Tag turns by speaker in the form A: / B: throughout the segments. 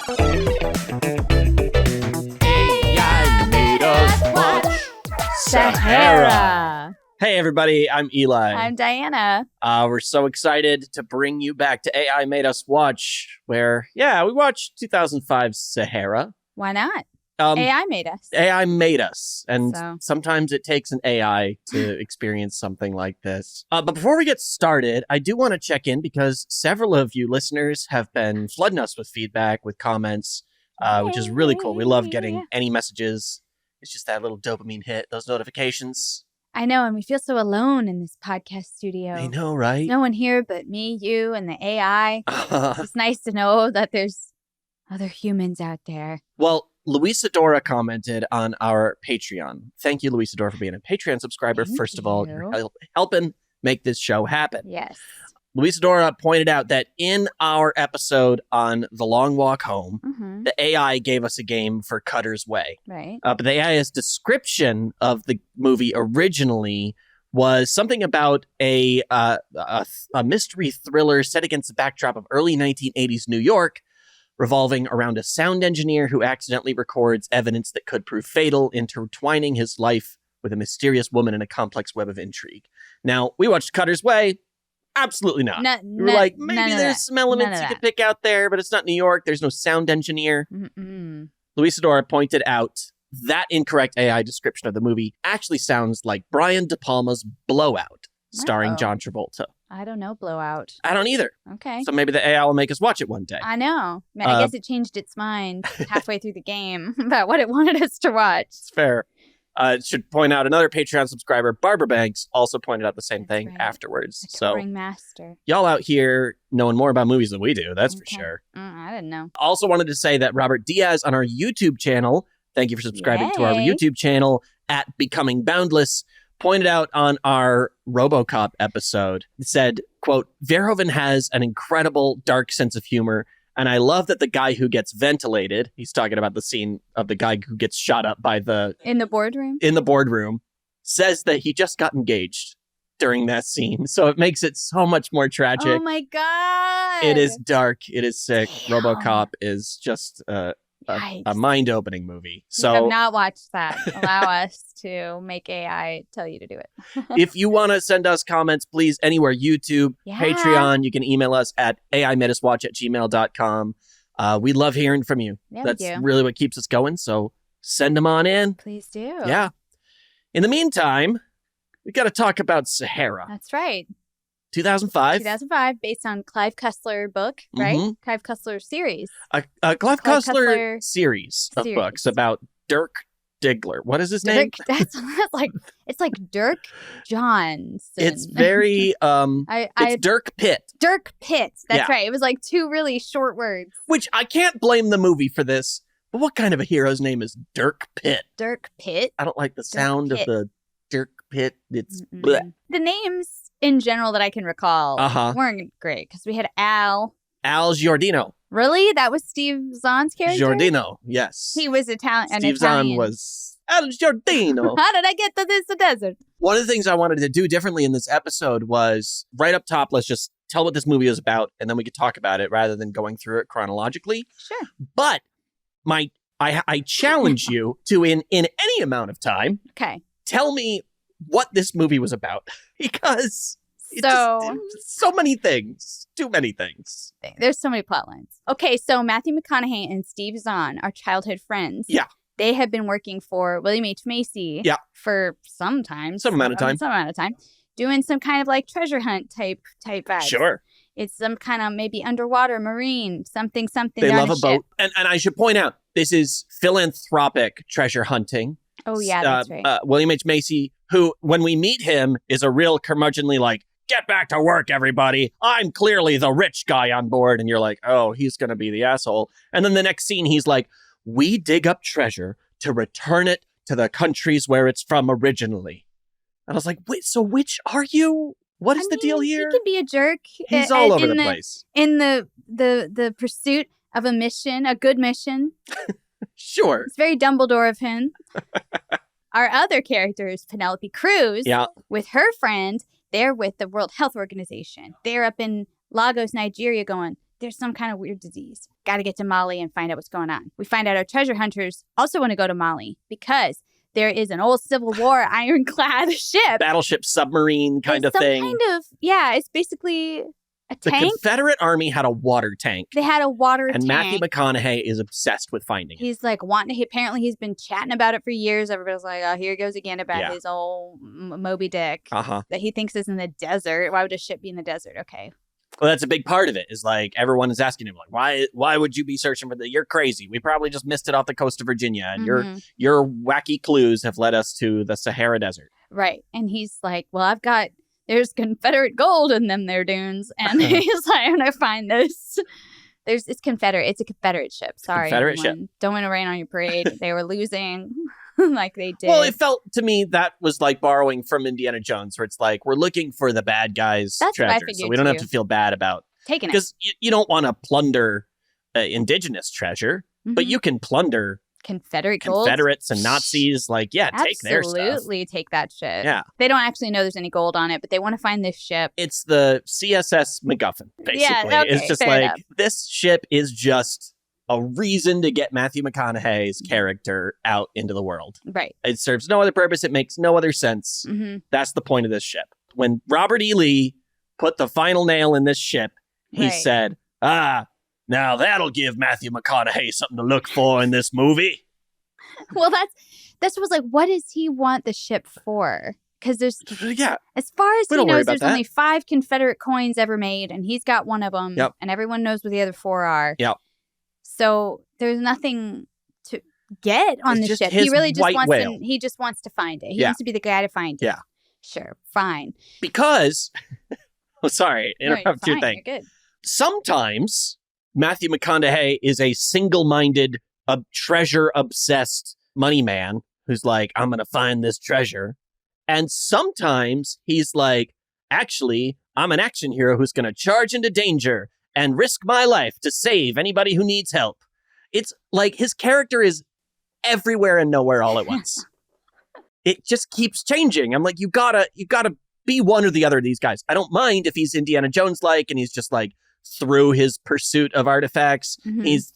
A: AI made us watch
B: Sahara.
A: Hey everybody, I'm Eli.
B: I'm Diana.
A: We're so excited to bring you back to AI Made Us Watch, where, we watched 2005's Sahara.
B: Why not? AI made us.
A: AI made us. And
B: So.
A: sometimes it takes an AI to experience something like this. But before we get started, I do want to check in because several of you listeners have been flooding us with feedback, with comments, which is really cool. We love getting any messages. It's just that little dopamine hit, those notifications.
B: I know, and we feel so alone in this podcast studio.
A: I know, right?
B: No one here but me, you, and the AI. It's nice to know that there's other humans out there.
A: Well, Luisa Dora commented on our Patreon. Thank you, Luisa Dora, for being a Patreon subscriber.
B: Thank
A: First of all,
B: you.
A: you're helping make this show happen.
B: Yes.
A: Luisa Dora pointed out that in our episode on The Long Walk Home, the AI gave us a game for Cutter's Way.
B: Right.
A: But the AI's description of the movie originally was something about a mystery thriller set against the backdrop of early 1980s New York, revolving around a sound engineer who accidentally records evidence that could prove fatal, intertwining his life with a mysterious woman in a complex web of intrigue. Now, we watched Cutter's Way. Absolutely not. We were like, maybe there's some elements you could pick out there, but it's not New York. There's no sound engineer. Luisa Dora pointed out that incorrect AI description of the movie actually sounds like Brian De Palma's Blowout, starring John Travolta.
B: I don't know Blowout.
A: I don't either.
B: Okay.
A: So maybe the AI will make us watch it one day.
B: I know. I guess it changed its mind halfway through the game about what it wanted us to watch.
A: It's fair. Should point out another Patreon subscriber, Barbara Banks, also pointed out the same thing afterwards. So
B: master.
A: Y'all out here knowing more about movies than we do, that's for sure.
B: I didn't know.
A: Also wanted to say that Robert Diaz on our YouTube channel, thank you for subscribing to our YouTube channel at Becoming Boundless, pointed out on our RoboCop episode, said, quote, Verhoeven has an incredible dark sense of humor, and I love that the guy who gets ventilated, he's talking about the scene of the guy who gets shot up by
B: in the boardroom?
A: In the boardroom, says that he just got engaged during that scene. So it makes it so much more tragic.
B: Oh my God.
A: It is dark. It is sick.
B: Damn.
A: RoboCop is just a mind-opening movie. So
B: you have not watched that. Allow us to make AI tell you to do it.
A: if you want to send us comments, please, anywhere, YouTube, Patreon, you can email us at aimadeuswatch@gmail.com. We love hearing from you.
B: Yeah,
A: that's really what keeps us going. So send them on in.
B: Please do.
A: Yeah. In the meantime, we got to talk about Sahara.
B: That's right.
A: 2005.
B: 2005, based on Clive Cussler book, right? Clive Cussler series.
A: A Clive Cussler series of books about Dirk Diggler. What is his name?
B: That's like, it's like Dirk Johnson.
A: It's very, it's Dirk Pitt.
B: Dirk Pitt. That's right. It was like two really short words.
A: Which I can't blame the movie for this, but what kind of a hero's name is Dirk Pitt?
B: Dirk Pitt?
A: I don't like the sound of the Dirk Pitt. It's bleh.
B: The names in general that I can recall weren't great because we had Al
A: Giordino.
B: Really? That was Steve Zahn's character?
A: Giordino, yes.
B: He was Italian.
A: Steve Zahn was Al Giordino.
B: How did I get to this desert?
A: One of the things I wanted to do differently in this episode was right up top, let's just tell what this movie is about, and then we could talk about it rather than going through it chronologically.
B: Sure.
A: But I challenge you to, in any amount of time, tell me what this movie was about. Because so many things. Too many things.
B: There's so many plot lines. Okay, so Matthew McConaughey and Steve Zahn are childhood friends.
A: Yeah.
B: They have been working for William H. Macy for some amount of time. Doing some kind of like treasure hunt type vibes.
A: Sure.
B: It's some kind of maybe underwater, marine, something.
A: They love a boat. And I should point out, this is philanthropic treasure hunting.
B: Oh, yeah, that's right.
A: William H. Macy, who, when we meet him, is a real curmudgeonly like, get back to work, everybody. I'm clearly the rich guy on board. And you're like, oh, he's going to be the asshole. And then the next scene, he's like, we dig up treasure to return it to the countries where it's from originally. And I was like, wait, so which are you? What is the deal here?
B: He can be a jerk.
A: He's all over the place.
B: In the pursuit of a mission, a good mission.
A: Sure.
B: It's very Dumbledore of him. Our other character is Penelope Cruz.
A: Yeah.
B: With her friend, they're with the World Health Organization. They're up in Lagos, Nigeria going, there's some kind of weird disease. Got to get to Mali and find out what's going on. We find out our treasure hunters also want to go to Mali because there is an old Civil War ironclad ship.
A: Battleship submarine kind of thing.
B: It's basically a tank.
A: The Confederate Army had a water tank.
B: They had a water tank.
A: And Matthew McConaughey is obsessed with finding it.
B: He's like apparently he's been chatting about it for years. Everybody's like, oh, here he goes again about his old Moby Dick that he thinks is in the desert. Why would a ship be in the desert? Okay.
A: Well, that's a big part of it, is like everyone is asking him, like, why would you be searching for you're crazy. We probably just missed it off the coast of Virginia. And your wacky clues have led us to the Sahara Desert.
B: Right. And he's like, well, there's Confederate gold in them there dunes. And he's like, I'm going to find this. It's Confederate. It's a Confederate ship. Sorry.
A: Confederate ship.
B: Don't want to rain on your parade. They were losing like they did.
A: Well, it felt to me that was like borrowing from Indiana Jones, where it's like, we're looking for the bad guy's treasure. So we don't have to feel bad about
B: taking it.
A: Because you don't want to plunder indigenous treasure, but you can plunder Confederates and Nazis. Like, take their stuff.
B: Absolutely take that shit.
A: Yeah.
B: They don't actually know there's any gold on it, but they want to find this ship.
A: It's the CSS MacGuffin, basically.
B: Yeah, okay,
A: it's just
B: fair
A: like,
B: enough. This
A: ship is just a reason to get Matthew McConaughey's character out into the world.
B: Right.
A: It serves no other purpose. It makes no other sense. That's the point of this ship. When Robert E. Lee put the final nail in this ship, he said, now that'll give Matthew McConaughey something to look for in this movie.
B: Well, that's was like, what does he want the ship for? Because there's, as far as he knows, there's only 5 Confederate coins ever made, and he's got one of them, and everyone knows where the other 4 are.
A: Yep.
B: So there's nothing to get on the ship. He really just wants to find it. He wants to be the guy to find it.
A: Yeah.
B: Sure. Fine.
A: Because, sorry, interrupt your thing.
B: You're good.
A: Sometimes Matthew McConaughey is a single-minded, treasure-obsessed money man who's like, I'm going to find this treasure. And sometimes he's like, actually, I'm an action hero who's going to charge into danger and risk my life to save anybody who needs help. It's like his character is everywhere and nowhere all at once. It just keeps changing. I'm like, you gotta be one or the other of these guys. I don't mind if he's Indiana Jones-like and he's just like, through his pursuit of artifacts, he's,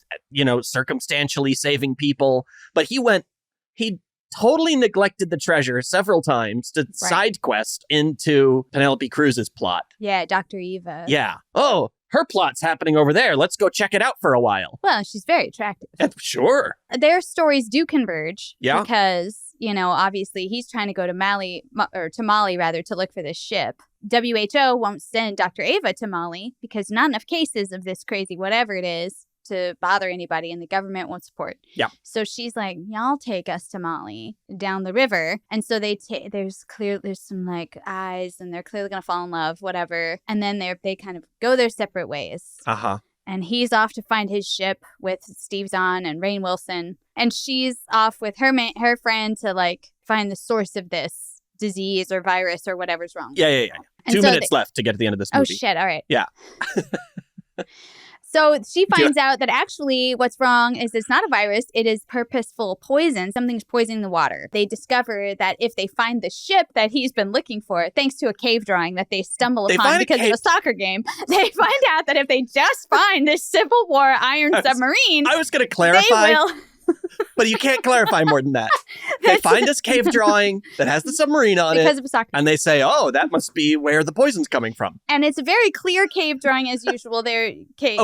A: circumstantially saving people. But he totally neglected the treasure several times to side quest into Penelope Cruz's plot.
B: Yeah, Dr. Eva.
A: Yeah. Oh, her plot's happening over there. Let's go check it out for a while.
B: Well, she's very attractive.
A: Sure.
B: Their stories do converge.
A: Yeah.
B: Because, obviously he's trying to go to Mali to look for this ship. WHO won't send Dr. Ava to Mali because not enough cases of this crazy whatever it is to bother anybody, and the government won't support.
A: Yeah. So
B: she's like, y'all take us to Mali down the river. And so there's some like eyes, and they're clearly going to fall in love, whatever. And then they kind of go their separate ways. And he's off to find his ship with Steve Zahn and Rainn Wilson. And she's off with her friend to like find the source of this disease or virus or whatever's wrong.
A: Yeah. 2 minutes left to get to the end of this movie.
B: Oh, shit. All right.
A: Yeah.
B: So she finds out that actually what's wrong is it's not a virus. It is purposeful poison. Something's poisoning the water. They discover that if they find the ship that he's been looking for, thanks to a cave drawing that they stumble upon because of a soccer game, they find out that if they just find this Civil War iron submarine,
A: I was going to clarify.
B: They will...
A: But you can't clarify more than that. They find this cave drawing that has the submarine on
B: because of a soccer.
A: And they say, oh, that must be where the poison's coming from.
B: And it's a very clear cave drawing as usual. They're cave,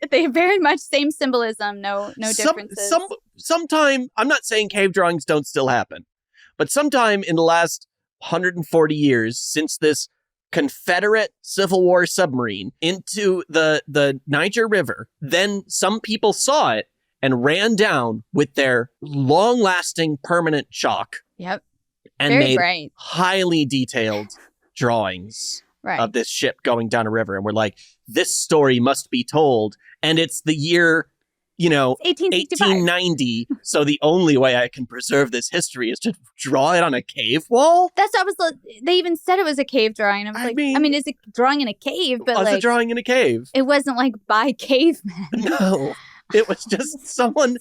B: they very much same symbolism, no differences.
A: Sometime, I'm not saying cave drawings don't still happen, but sometime in the last 140 years since this Confederate Civil War submarine into the Niger River, then some people saw it and ran down with their long-lasting permanent chalk.
B: Yep.
A: And
B: very
A: made
B: bright.
A: Highly detailed drawings of this ship going down a river. And we're like, this story must be told. And it's the year, 1890. So the only way I can preserve this history is to draw it on a cave wall?
B: That's what they even said it was a cave drawing. I mean, it's a drawing in a cave, but
A: it's a drawing in a cave.
B: It wasn't like by cavemen.
A: No. It was just someone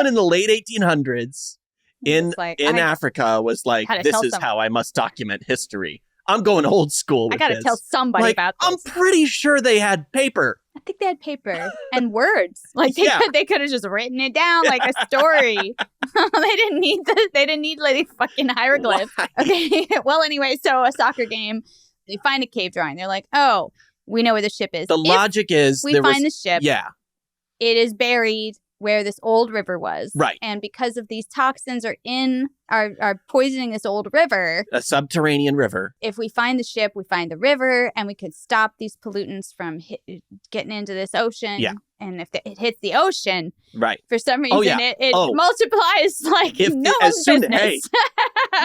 A: in the late 1800s in Africa was like, this is how I must document history. I'm going old school with
B: I gotta
A: this.
B: tell somebody about this.
A: I'm pretty sure they had paper.
B: I think they had paper and words. Like they could have just written it down like a story. They didn't need like fucking hieroglyphs.
A: Why?
B: Okay. Well, anyway, so a soccer game. They find a cave drawing. They're like, oh, we know where the ship is.
A: The logic is
B: we find the ship.
A: Yeah.
B: It is buried where this old river was.
A: Right.
B: And because of these toxins are poisoning this old river.
A: A subterranean river.
B: If we find the ship, we find the river, and we could stop these pollutants from getting into this ocean.
A: Yeah.
B: And if it hits the ocean,
A: right,
B: for some reason, it multiplies like no one's business.
A: Hey,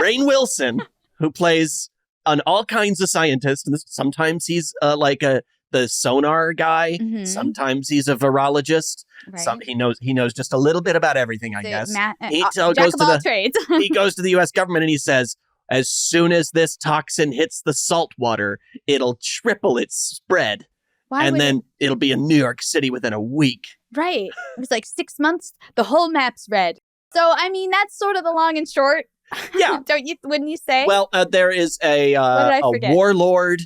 A: Rainn Wilson, who plays all kinds of scientists, and sometimes he's the sonar guy. Mm-hmm. Sometimes he's a virologist. Right. He knows just a little bit about everything, I guess. He goes to the U.S. government and he says, as soon as this toxin hits the salt water, it'll triple its spread. Then it'll be in New York City within a week. Right. It was like 6 months. The whole map's red. So, I mean, that's sort of the long and short. Yeah. Wouldn't you say? Well, there is a warlord.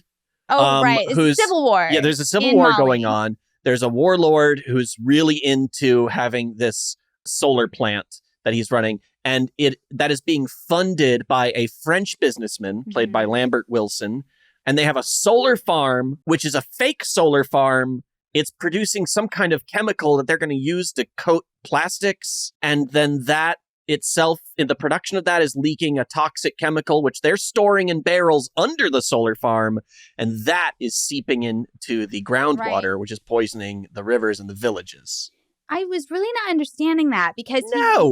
B: Oh, right. It's a civil war.
A: Yeah, there's a civil war going on. There's a warlord who's really into having this solar plant that he's running. And that is being funded by a French businessman played by Lambert Wilson. And they have a solar farm, which is a fake solar farm. It's producing some kind of chemical that they're going to use to coat plastics. And then that itself, in the production of that, is leaking a toxic chemical, which they're storing in barrels under the solar farm. And that is seeping into the groundwater, which is poisoning the rivers and the villages.
B: I was really not understanding that because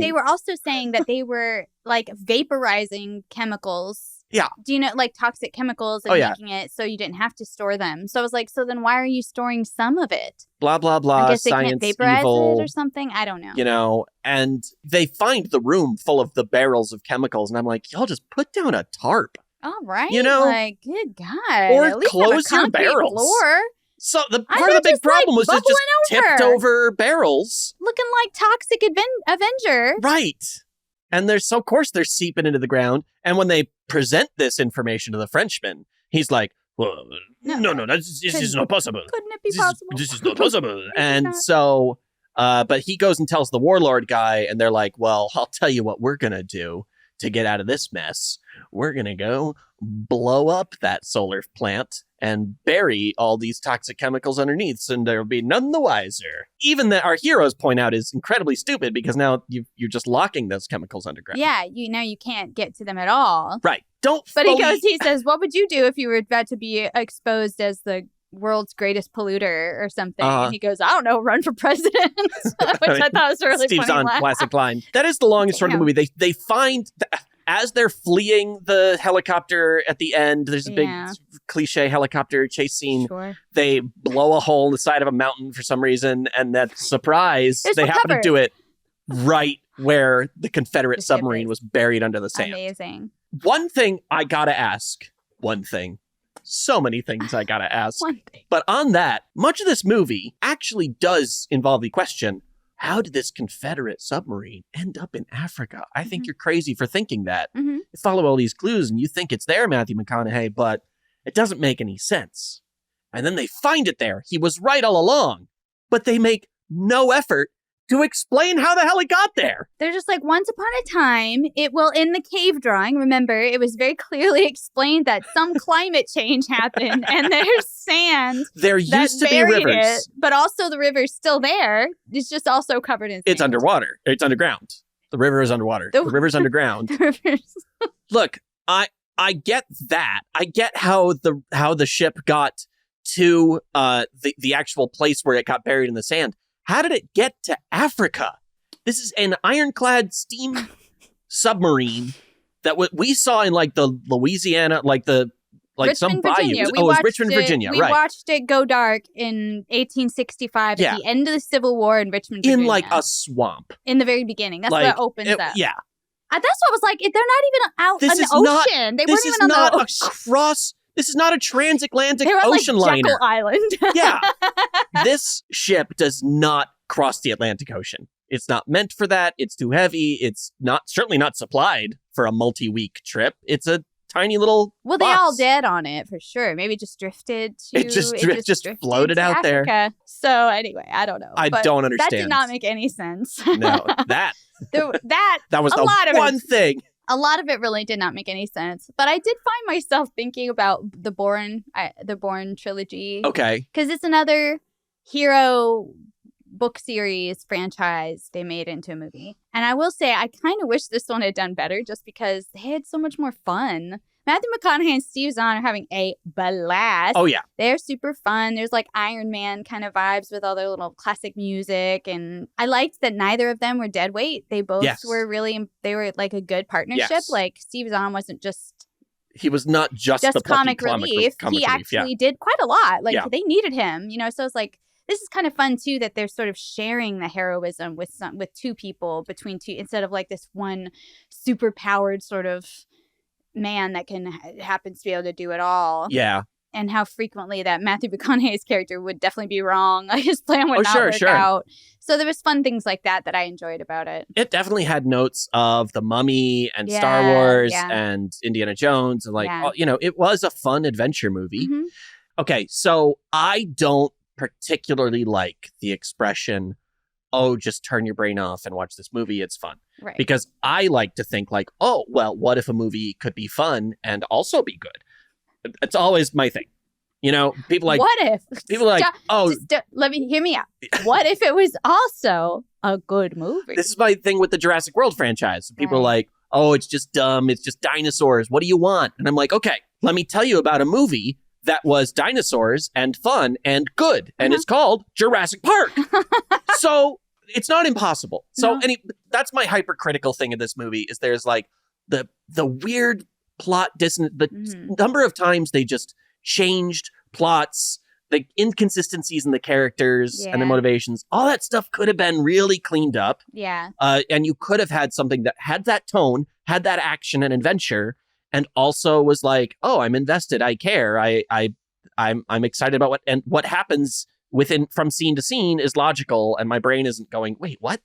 B: they were also saying that they were like vaporizing chemicals. Yeah. Do you know, like toxic chemicals and making it so you didn't have to store them. So I was like, so then why are you storing some of it?
A: Blah, blah, blah.
B: I guess they
A: science,
B: can't vaporize
A: evil,
B: it or something. I don't know.
A: You know, and they find the room full of the barrels of chemicals. And I'm like, y'all just put down a tarp.
B: All right.
A: You know?
B: Like, good God.
A: Or
B: at least
A: close
B: have a
A: your barrels.
B: Floor.
A: So the part of the big problem was it just tipped over barrels.
B: Looking like Toxic Avenger.
A: Right. And of course they're seeping into the ground. And when they present this information to the Frenchman, he's like, well, no, this is not possible.
B: Couldn't it be possible?
A: This is not possible. And so, but he goes and tells the warlord guy, and they're like, well, I'll tell you what we're going to do to get out of this mess. We're going to go blow up that solar plant and bury all these toxic chemicals underneath, and there'll be none the wiser. Even that our heroes point out is incredibly stupid because now you're just locking those chemicals underground.
B: Yeah, you can't get to them at all.
A: Right.
B: He says, what would you do if you were about to be exposed as the world's greatest polluter or something? And he goes, I don't know, run for president, which I thought was really
A: Steve
B: funny.
A: Zahn, classic line. That is the longest short of the movie. They find... As they're fleeing the helicopter at the end, there's a big cliche helicopter chase scene. Sure. They blow a hole in the side of a mountain for some reason, and that surprise, they happen to do it right where the Confederate submarine was buried under the sand.
B: Amazing.
A: One thing I gotta ask. One thing. So many things I gotta ask.
B: One thing.
A: But on that, much of this movie actually does involve the question, how did this Confederate submarine end up in Africa? I think you're crazy for thinking that. Mm-hmm. You follow all these clues and you think it's there, Matthew McConaughey, but it doesn't make any sense. And then they find it there. He was right all along. But they make no effort to explain how the hell it got there.
B: They're just like, once upon a time, in the cave drawing, remember, it was very clearly explained that some climate change happened and there's sand.
A: There used to be rivers.
B: But also the river's still there. It's just also covered in sand.
A: It's underwater. It's underground. The river is underwater. The river's underground. Look, I get that. I get how the ship got to the actual place where it got buried in the sand. How did it get to Africa? This is an ironclad steam submarine that we saw in like the Louisiana,
B: Richmond,
A: some
B: Virginia.
A: bayous. It was Richmond, Virginia,
B: we watched it go dark in 1865 at the end of the Civil War in Richmond, Virginia.
A: In like a swamp.
B: In the very beginning. That's what it opens up.
A: Yeah.
B: That's what was like, they're not even out in the ocean. They weren't even on the ocean.
A: This is not a transatlantic ocean
B: liner.
A: Jekyll
B: Island.
A: Yeah. This ship does not cross the Atlantic Ocean. It's not meant for that. It's too heavy. It's certainly not supplied for a multi-week trip. It's a tiny little
B: Well,
A: box.
B: they all did on it for sure. Maybe it just drifted to...
A: It just
B: drifted
A: floated
B: to
A: out there.
B: Africa. So anyway, I don't know.
A: I
B: But
A: don't understand.
B: That did not make any sense.
A: No, that was the one thing.
B: A lot of it really did not make any sense. But I did find myself thinking about the Bourne trilogy.
A: Okay.
B: Because it's another hero book series franchise they made into a movie. And I will say, I kind of wish this one had done better just because they had so much more fun. Matthew McConaughey and Steve Zahn are having a blast.
A: Oh, yeah.
B: They're super fun. There's like Iron Man kind of vibes with all their little classic music. And I liked that neither of them were dead weight. They both were they were like a good partnership.
A: Yes.
B: Like Steve Zahn wasn't just...
A: He was not just the
B: comic relief. He actually did quite a lot. Like they needed him, so it's like, this is kind of fun too that they're sort of sharing the heroism with two people between two, instead of like this one super powered sort of man that happens to be able to do it all.
A: Yeah.
B: And how frequently that Matthew McConaughey's character would definitely be wrong. Like his plan would not work out. So there was fun things like that I enjoyed about it. It
A: definitely had notes of The Mummy and Star Wars and Indiana Jones. And it was a fun adventure movie.
B: Mm-hmm.
A: Okay, so I don't particularly like the expression, oh, just turn your brain off and watch this movie. It's fun.
B: Right.
A: Because I like to think like, oh, well, what if a movie could be fun and also be good? It's always my thing. People like...
B: What if?
A: People like,
B: hear me out. What if it was also a good movie?
A: This is my thing with the Jurassic World franchise. People are like, oh, it's just dumb. It's just dinosaurs. What do you want? And I'm like, okay, let me tell you about a movie that was dinosaurs and fun and good. And it's called Jurassic Park. So it's not impossible. So that's my hypercritical thing of this movie is there's like the weird plot dissonance. The number of times they just changed plots, the inconsistencies in the characters and the motivations, all that stuff could have been really cleaned up.
B: Yeah.
A: And you could have had something that had that tone, had that action and adventure, and also was like, oh, I'm invested. I care. I'm excited about what happens from scene to scene is logical, and my brain isn't going, wait, what?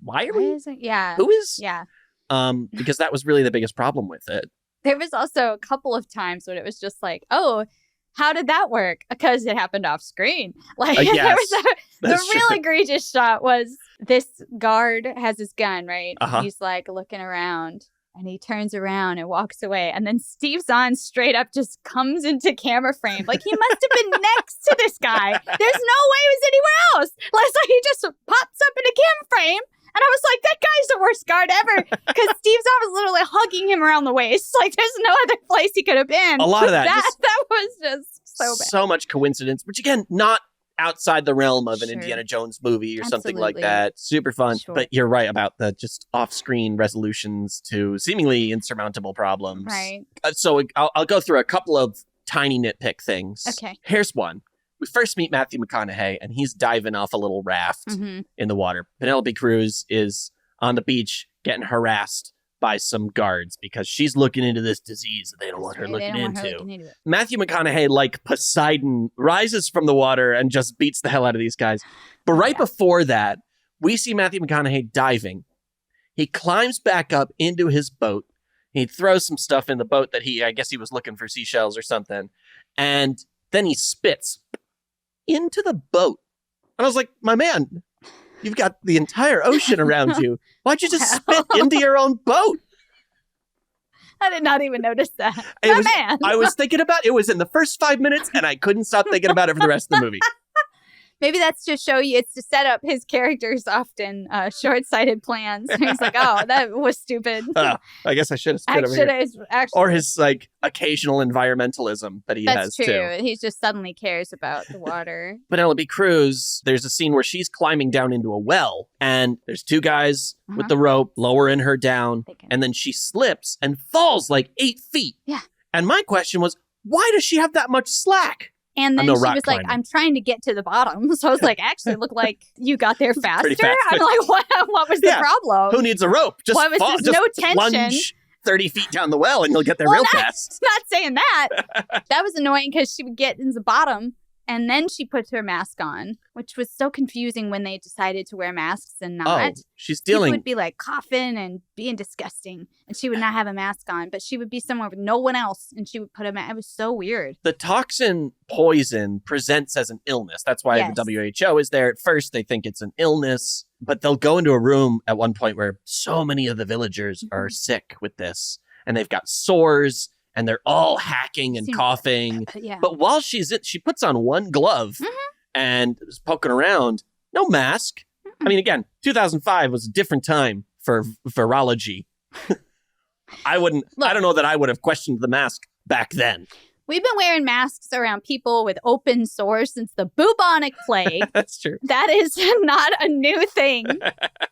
A: Why are we?
B: Yeah.
A: Who is?
B: Yeah.
A: Because that was really the biggest problem with it.
B: There was also a couple of times when it was just like, oh, how did that work? Because it happened off screen. Like there was the real egregious shot was this guard has his gun, right?
A: Uh-huh.
B: He's like looking around. And he turns around and walks away. And then Steve Zahn straight up just comes into camera frame. Like, he must have been next to this guy. There's no way he was anywhere else. Like, so he just pops up in a camera frame. And I was like, that guy's the worst guard ever. Because Steve Zahn was literally hugging him around the waist. Like, there's no other place he could have been.
A: A lot of that.
B: That was just so bad.
A: So much coincidence. Which, again, not outside the realm of an Indiana Jones movie or something like that. Super fun. Sure. But you're right about the just off-screen resolutions to seemingly insurmountable problems.
B: Right.
A: So I'll go through a couple of tiny nitpick things.
B: Okay.
A: Here's one. We first meet Matthew McConaughey, and he's diving off a little raft in the water. Penelope Cruz is on the beach getting harassed by some guards because she's looking into this disease that they don't want her looking into. Matthew McConaughey, like Poseidon, rises from the water and just beats the hell out of these guys. But right before that, we see Matthew McConaughey diving. He climbs back up into his boat. He throws some stuff in the boat that I guess he was looking for seashells or something. And then he spits into the boat. And I was like, my man, you've got the entire ocean around you. Why'd you just spit into your own boat?
B: I did not even notice that.
A: I was thinking about it. It was in the first 5 minutes, and I couldn't stop thinking about it for the rest of the movie.
B: Maybe that's to show you, it's to set up his characters often short-sighted plans. He's like, oh, that was stupid.
A: I guess I should have spit over here. Or his like occasional environmentalism that he has too.
B: That's true. He just suddenly cares about the water.
A: Penelope Cruz, there's a scene where she's climbing down into a well, and there's two guys with the rope lowering her down, and then she slips and falls like 8 feet.
B: Yeah.
A: And my question was, why does she have that much slack?
B: And then she was like, I'm trying to get to the bottom. So I was like, actually, it looked like you got there faster. I'm like, what was the problem?
A: Who needs a rope? Just
B: why was
A: fall,
B: there no tension?
A: Plunge 30 feet down the well and you'll get there real fast.
B: Not saying that. That was annoying because she would get in the bottom And then she puts her mask on, which was so confusing when they decided to wear masks and not.
A: Oh, she's stealing.
B: People would be like coughing and being disgusting, and she would not have a mask on, but she would be somewhere with no one else, and she would put a mask. It was so weird.
A: The toxin poison presents as an illness. That's why the WHO is there. At first, they think it's an illness, but they'll go into a room at one point where so many of the villagers are sick with this, and they've got sores, and they're all hacking and coughing.
B: Yeah.
A: But while she's in, she puts on one glove and is poking around. No mask. I mean, again, 2005 was a different time for virology. I don't know that I would have questioned the mask back then.
B: We've been wearing masks around people with open sores since the bubonic plague.
A: That's true.
B: That is not a new thing.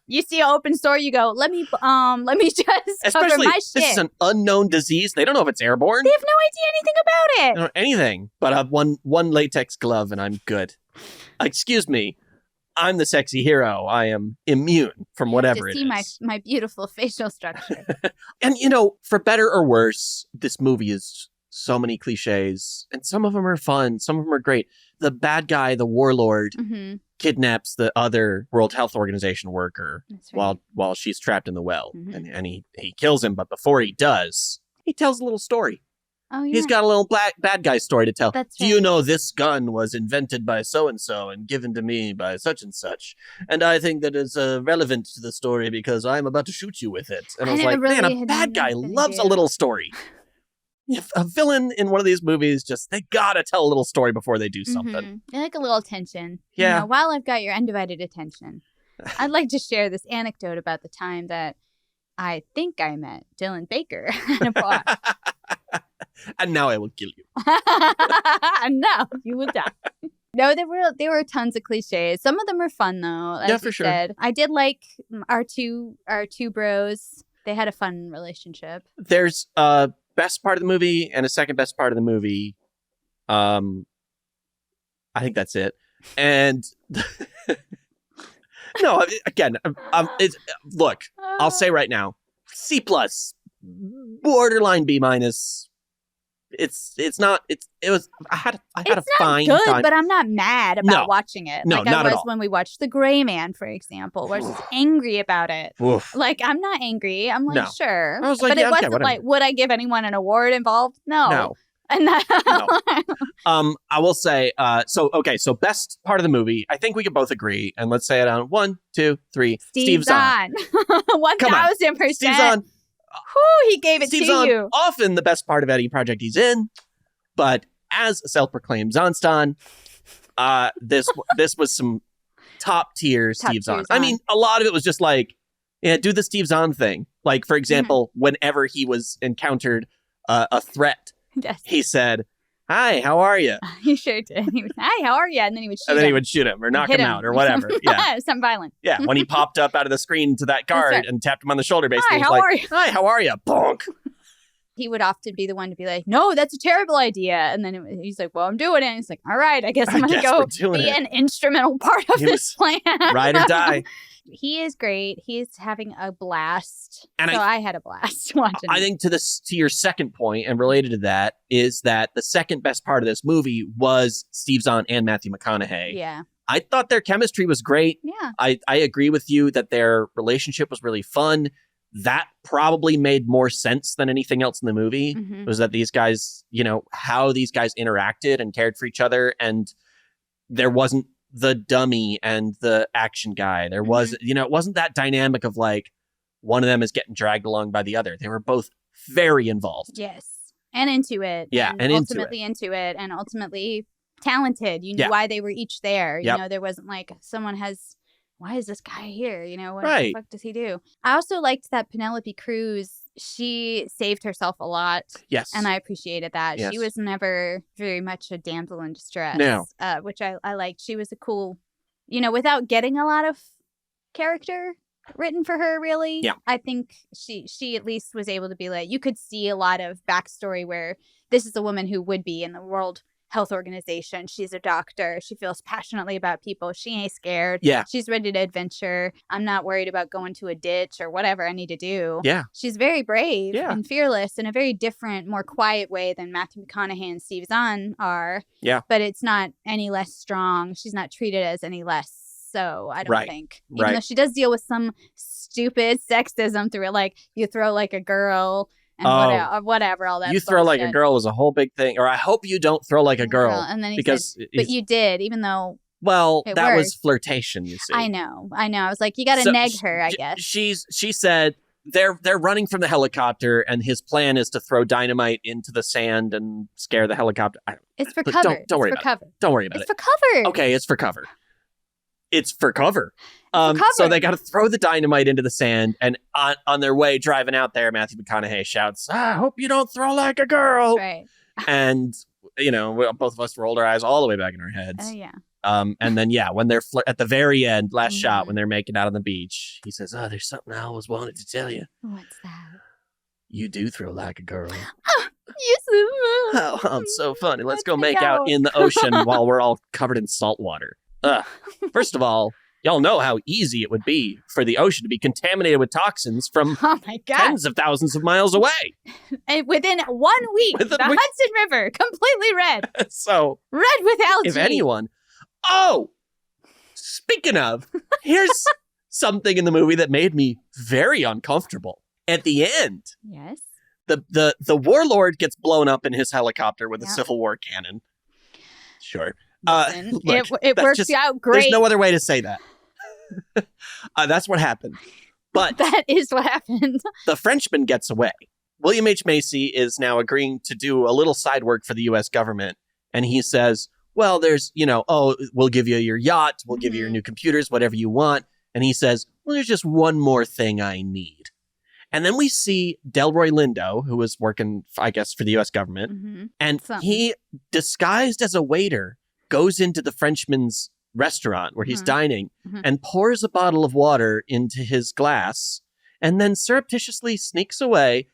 B: You see an open sore, you go, let me just cover my shit.
A: This is an unknown disease. They don't know if it's airborne.
B: They have no idea anything about it.
A: They don't know anything. But I have one latex glove and I'm good. Excuse me. I'm the sexy hero. I am immune from whatever it is.
B: See my beautiful facial structure.
A: And, for better or worse, this movie is so many cliches, and some of them are fun. Some of them are great. The bad guy, the warlord, kidnaps the other World Health Organization worker while she's trapped in the well. And he kills him. But before he does, he tells a little story.
B: Oh, yeah.
A: He's got a little bad guy story to tell.
B: That's
A: Do you know this gun was invented by so-and-so and given to me by such and such? And I think that it's relevant to the story because I'm about to shoot you with it. And I was like, man, a bad guy loves a little story. If a villain in one of these movies, they gotta tell a little story before they do something.
B: I like a little attention.
A: Yeah.
B: While I've got your undivided attention, I'd like to share this anecdote about the time that I think I met Dylan Baker at a bar.
A: And now I will kill you.
B: And now you will die. No, there were tons of cliches. Some of them are fun though. As
A: for sure.
B: Said. I did like our two bros. They had a fun relationship.
A: There's best part of the movie and a second best part of the movie. I think that's it. And no, again, look, I'll say right now, C+, borderline B-. I had a fine
B: good,
A: time.
B: But I'm not mad about watching it.
A: No,
B: like
A: not
B: I
A: at
B: was
A: all.
B: when we watched The Gray Man, for example, where I was angry about it.
A: Oof.
B: Like, I'm not angry. I'm like, sure.
A: I was like,
B: but it wasn't
A: okay,
B: like, would I give anyone an award involved? No.
A: No.
B: And
A: No. I will say, so best part of the movie, I think we can both agree, and let's say it on 1, 2, 3.
B: Steve Zahn. 1000%.
A: Steve Zahn.
B: He gave it
A: Steve
B: to
A: Zahn,
B: you.
A: often the best part of any project he's in, but as a self-proclaimed Zahnstan, this was some top tier Steve Zahn. I mean, a lot of it was just like, do the Steve Zahn thing. Like, for example, whenever he was encountered a threat, he said, "Hi, how are you?"
B: He sure did. He was, "Hi, how are you?" And then he would shoot him.
A: And then he would shoot him or knock him out or whatever. Yeah.
B: Something violent.
A: Yeah, when he popped up out of the screen to that guard and tapped him on the shoulder, basically.
B: Hi, how are you?
A: Hi, how are you? Bonk.
B: He would often be the one to be like, "No, that's a terrible idea." And then he's like, "Well, I'm doing it." And he's like, "All right, I guess I'm going to go be an instrumental part of this plan."
A: Ride or die.
B: He is great. He's having a blast.
A: And
B: I had a blast watching
A: I think to your second point, and related to that, is that the second best part of this movie was Steve Zahn and Matthew McConaughey.
B: Yeah.
A: I thought their chemistry was great.
B: Yeah.
A: I agree with you that their relationship was really fun. That probably made more sense than anything else in the movie, was that these guys, how these guys interacted and cared for each other. And there wasn't the dummy and the action guy. There was, it wasn't that dynamic of like one of them is getting dragged along by the other. They were both very involved.
B: Yes. And into it.
A: Yeah. And
B: ultimately into it. And ultimately talented. You knew why they were each there. You know, there wasn't like why is this guy here? What the fuck does he do? I also liked that Penelope Cruz, she saved herself a lot.
A: Yes.
B: And I appreciated that.
A: Yes.
B: She was never very much a damsel in distress.
A: No.
B: Which I liked. She was a cool, without getting a lot of character written for her, really.
A: Yeah.
B: I think she at least was able to be like, you could see a lot of backstory where this is a woman who would be in the world health organization. She's a doctor. She feels passionately about people. She ain't scared.
A: Yeah.
B: She's ready to adventure. I'm not worried about going to a ditch or whatever I need to do.
A: Yeah.
B: She's very brave and fearless in a very different, more quiet way than Matthew McConaughey and Steve Zahn are.
A: Yeah.
B: But it's not any less strong. She's not treated as any less so, I don't think. Even though she does deal with some stupid sexism through it, like you throw like a girl and whatever, all that.
A: You throw like a girl was a whole big thing. Or I hope you don't throw like a girl.
B: And then he said, but you did, even though.
A: Well, that was flirtation, you see.
B: I know. I was like, you got to neg her, I guess.
A: She said they're running from the helicopter, and his plan is to throw dynamite into the sand and scare the helicopter.
B: It's for cover.
A: Don't worry about it. Don't worry about it.
B: It's for cover.
A: Okay, it's for cover. It's for cover. So they got to throw the dynamite into the sand, and on their way driving out there, Matthew McConaughey shouts, I hope you don't throw like a girl.
B: Right.
A: And, both of us rolled our eyes all the way back in our heads.
B: Yeah.
A: And then, when they're at the very end, last shot, when they're making out on the beach, he says, there's something I always wanted to tell you.
B: What's that?
A: You do throw like a girl.
B: Yes.
A: Oh, so funny. Let's go make out in the ocean while we're all covered in salt water. First of all, y'all know how easy it would be for the ocean to be contaminated with toxins from tens of thousands of miles away.
B: And within 1 week, the Hudson River, completely red.
A: So,
B: red with algae.
A: If anyone... Oh! Speaking of, here's something in the movie that made me very uncomfortable. At the end...
B: Yes?
A: The warlord gets blown up in his helicopter with a Civil War cannon. Sure.
B: Look, it works out great.
A: There's no other way to say that. That's what happened. But
B: that is what happened.
A: The Frenchman gets away. William H. Macy is now agreeing to do a little side work for the U.S. government. And he says, well, there's, we'll give you your yacht. We'll give you your new computers, whatever you want. And he says, well, there's just one more thing I need. And then we see Delroy Lindo, who was working, I guess, for the U.S. government. And he, disguised as a waiter, goes into the Frenchman's restaurant where he's dining and pours a bottle of water into his glass and then surreptitiously sneaks away,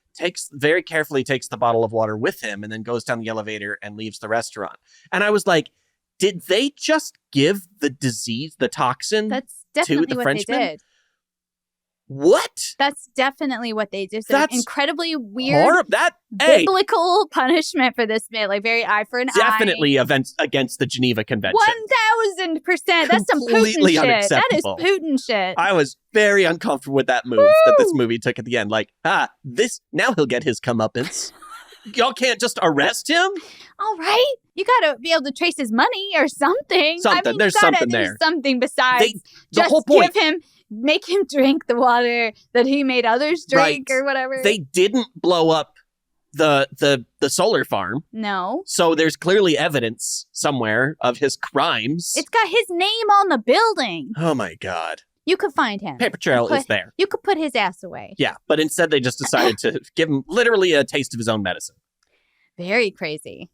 A: very carefully takes the bottle of water with him and then goes down the elevator and leaves the restaurant. And I was like, did they just give the disease, the toxin to the Frenchman?
B: They did.
A: What?
B: That's definitely what they did. So
A: That's
B: incredibly weird, biblical punishment for this man, like very eye for an eye.
A: Definitely against the Geneva Convention.
B: 1000%. That's some Putin shit. That is Putin shit.
A: I was very uncomfortable with that move that this movie took at the end. Like, now he'll get his comeuppance. Y'all can't just arrest him?
B: All right. You got to be able to trace his money or something.
A: There's something there.
B: There's something besides
A: the whole point.
B: Make him drink the water that he made others drink or whatever.
A: They didn't blow up the solar farm.
B: No.
A: So there's clearly evidence somewhere of his crimes.
B: It's got his name on the building.
A: Oh my God.
B: You could find him.
A: Paper trail is there.
B: You could put his ass away.
A: Yeah, but instead they just decided to give him literally a taste of his own medicine.
B: Very crazy.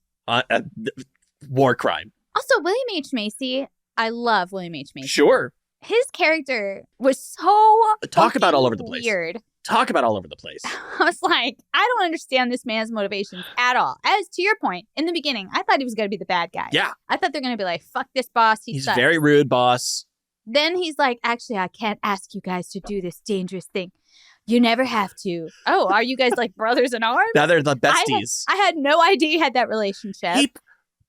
A: War crime.
B: Also, William H. Macy. I love William H. Macy.
A: Sure.
B: His character was so
A: Talk about all over the place.
B: Weird.
A: Talk about all over the place.
B: I was like, I don't understand this man's motivations at all. As to your point, in the beginning, I thought he was going to be the bad guy.
A: Yeah.
B: I thought they're going to be like, fuck this boss. He's sucks.
A: Very rude, boss.
B: Then he's like, actually, I can't ask you guys to do this dangerous thing. You never have to. Oh, are you guys like brothers in arms?
A: Now they're the besties.
B: I had no idea he had that relationship.
A: He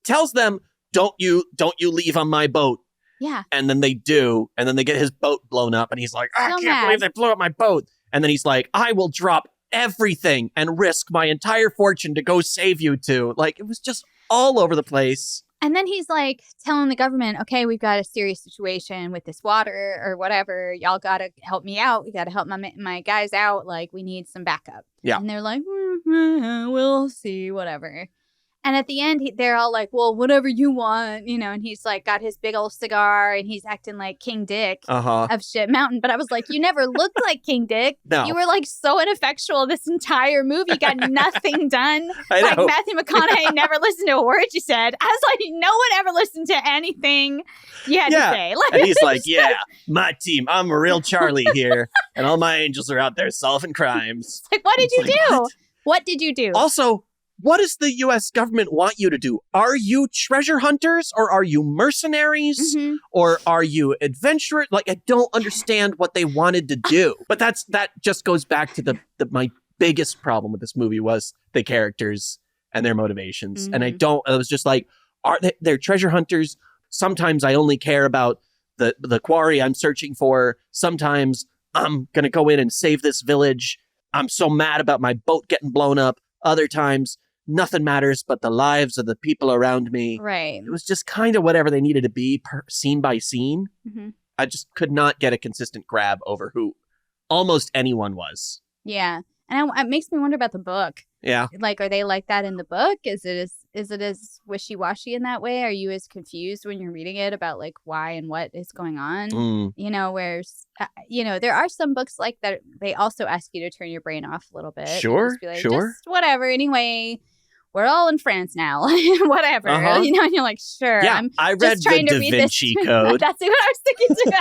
A: tells them, don't you leave on my boat.
B: Yeah.
A: And then they do. And then they get his boat blown up. And he's like, I can't believe they blew up my boat. And then he's like, I will drop everything and risk my entire fortune to go save you two. Like, it was just all over the place.
B: And then he's like telling the government, okay, we've got a serious situation with this water or whatever. Y'all got to help me out. We got to help my guys out. Like, we need some backup.
A: Yeah.
B: And they're like, we'll see, whatever. And at the end, they're all like, well, whatever you want, and he's like got his big old cigar and he's acting like King Dick of Shit Mountain. But I was like, you never looked like King Dick.
A: No.
B: You were like so ineffectual this entire movie. Got nothing done.
A: I know.
B: Like Matthew McConaughey never listened to a word you said. I was like, no one ever listened to anything you had to say. Like,
A: and he's like, my team, I'm a real Charlie here. And all my angels are out there solving crimes.
B: Like, what did you do? What did you do?
A: Also, what does the U.S. government want you to do? Are you treasure hunters or are you mercenaries or are you adventurers? Like, I don't understand what they wanted to do. But that just goes back to my biggest problem with this movie was the characters and their motivations. And I was just like, they're treasure hunters. Sometimes I only care about the quarry I'm searching for. Sometimes I'm going to go in and save this village. I'm so mad about my boat getting blown up. Other times, nothing matters but the lives of the people around me.
B: Right.
A: It was just kind of whatever they needed to be scene by scene. I just could not get a consistent grab over who almost anyone was.
B: Yeah. And it makes me wonder about the book.
A: Yeah.
B: Like, are they like that in the book? Is it as wishy-washy in that way? Are you as confused when you're reading it about like why and what is going on? You know, whereas, there are some books like that. They also ask you to turn your brain off a little bit.
A: Sure.
B: Just be like,
A: sure.
B: Just whatever. Anyway, we're all in France now. Whatever. And you're like, sure.
A: Yeah, I read the Da Vinci Code.
B: That's what I was thinking too.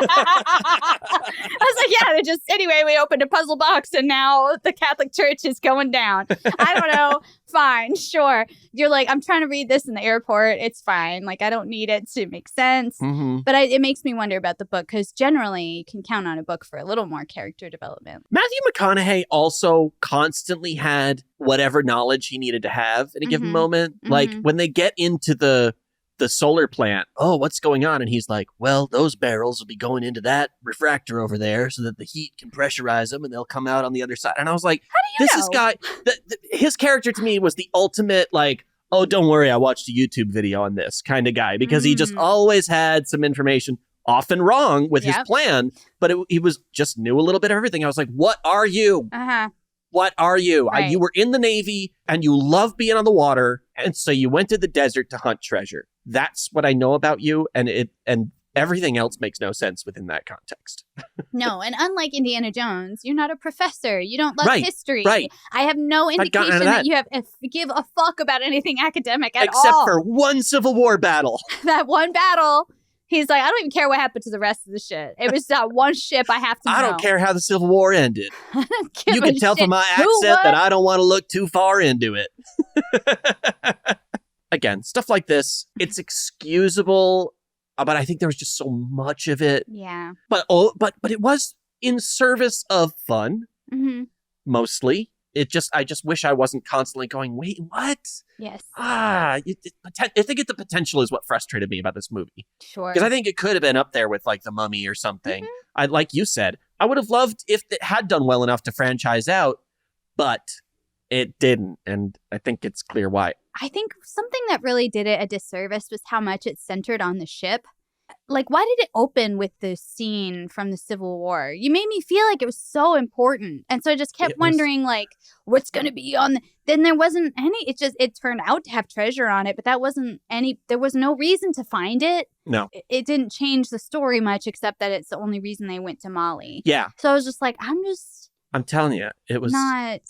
B: I was like, yeah, anyway, we opened a puzzle box and now the Catholic Church is going down. I don't know. Fine, sure. You're like, I'm trying to read this in the airport. It's fine. Like, I don't need it to make sense. But it makes me wonder about the book because generally you can count on a book for a little more character development.
A: Matthew McConaughey also constantly had whatever knowledge he needed to have in a given moment. Like when they get into the solar plant, what's going on? And he's like, well, those barrels will be going into that refractor over there so that the heat can pressurize them and they'll come out on the other side. And I was like,
B: how do you know?
A: This guy, his character to me was the ultimate, like, oh, don't worry, I watched a YouTube video on this kind of guy because he just always had some information, often wrong with his plan, but he was just knew a little bit of everything. I was like, what are you? What are you?
B: Right.
A: You were in the Navy and you love being on the water. And so you went to the desert to hunt treasure. That's what I know about you. And everything else makes no sense within that context.
B: No. And unlike Indiana Jones, you're not a professor. You don't love history.
A: Right.
B: I have no indication that you give a fuck about anything academic at all.
A: Except for one Civil War battle.
B: That one battle. He's like, I don't even care what happened to the rest of the shit. It was that one ship I have to know.
A: I don't care how the Civil War ended. You can tell from my accent
B: what?
A: that I don't want to look too far into it. Again, stuff like this, it's excusable, but I think there was just so much of it.
B: Yeah.
A: But it was in service of fun, mostly. I just wish I wasn't constantly going, wait, what?
B: Yes.
A: I think the potential is what frustrated me about this movie.
B: Sure.
A: Because I think it could have been up there with like The Mummy or something. Like you said, I would have loved if it had done well enough to franchise out, but it didn't. And I think it's clear why.
B: I think something that really did it a disservice was how much it centered on the ship. Like, why did it open with the scene from the Civil War? You made me feel like it was so important. And so I just kept wondering, like, what's going to be on Then there wasn't any. It turned out to have treasure on it, but that wasn't any. There was no reason to find it.
A: No.
B: It didn't change the story much, except that it's the only reason they went to Mali.
A: Yeah.
B: So I was just like, I'm
A: telling you, it was
B: not.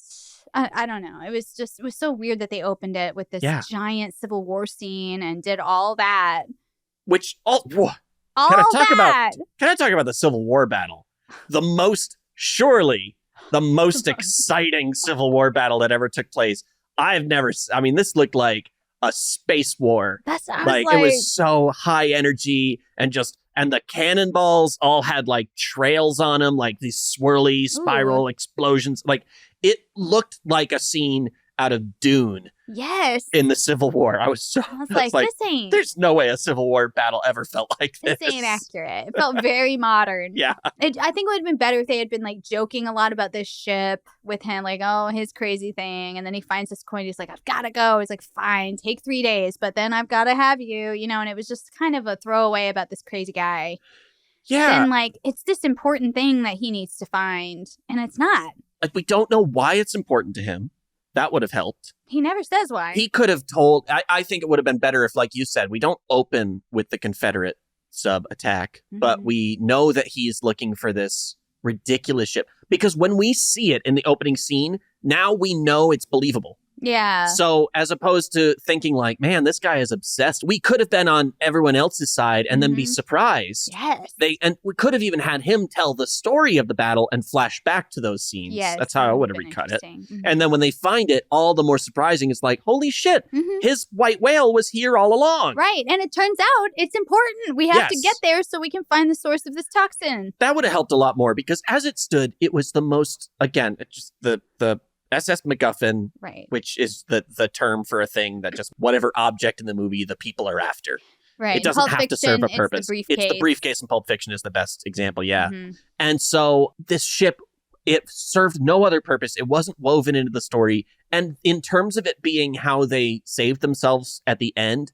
B: I don't know. It was so weird that they opened it with this giant Civil War scene and did all that.
A: Which can I talk about the Civil War battle? Surely the most exciting Civil War battle that ever took place. This looked like a space war.
B: It
A: was so high energy and the cannonballs all had like trails on them, like these swirly spiral explosions. Like it looked like a scene out of Dune.
B: Yes.
A: In the Civil War. I was like,
B: this ain't.
A: There's no way a Civil War battle ever felt like this.
B: This ain't accurate. It felt very modern.
A: Yeah.
B: I think it would have been better if they had been like joking a lot about this ship with him, like, oh, his crazy thing. And then he finds this coin. He's like, I've got to go. He's like, fine, take 3 days, but then I've got to have you, and it was just kind of a throwaway about this crazy guy.
A: Yeah.
B: And like, it's this important thing that he needs to find. And it's not.
A: Like, we don't know why it's important to him. That would have helped.
B: He never says why.
A: He could have told. I think it would have been better if, like you said, we don't open with the Confederate sub attack, but we know that he's looking for this ridiculous ship. Because when we see it in the opening scene, now we know it's believable.
B: Yeah.
A: So as opposed to thinking like, man, this guy is obsessed. We could have been on everyone else's side and then be surprised.
B: Yes.
A: And we could have even had him tell the story of the battle and flash back to those scenes.
B: Yes,
A: that's how I would have recut it.
B: Mm-hmm.
A: And then when they find it, all the more surprising is like, holy shit, his white whale was here all along.
B: Right. And it turns out it's important. We have to get there so we can find the source of this toxin.
A: That would have helped a lot more because as it stood, it was the most, again, just the SS MacGuffin, which is the term for a thing that just whatever object in the movie the people are after.
B: Right.
A: It doesn't have to serve a purpose.
B: It's
A: the briefcase in Pulp Fiction is the best example, And so this ship, it served no other purpose. It wasn't woven into the story. And in terms of it being how they saved themselves at the end,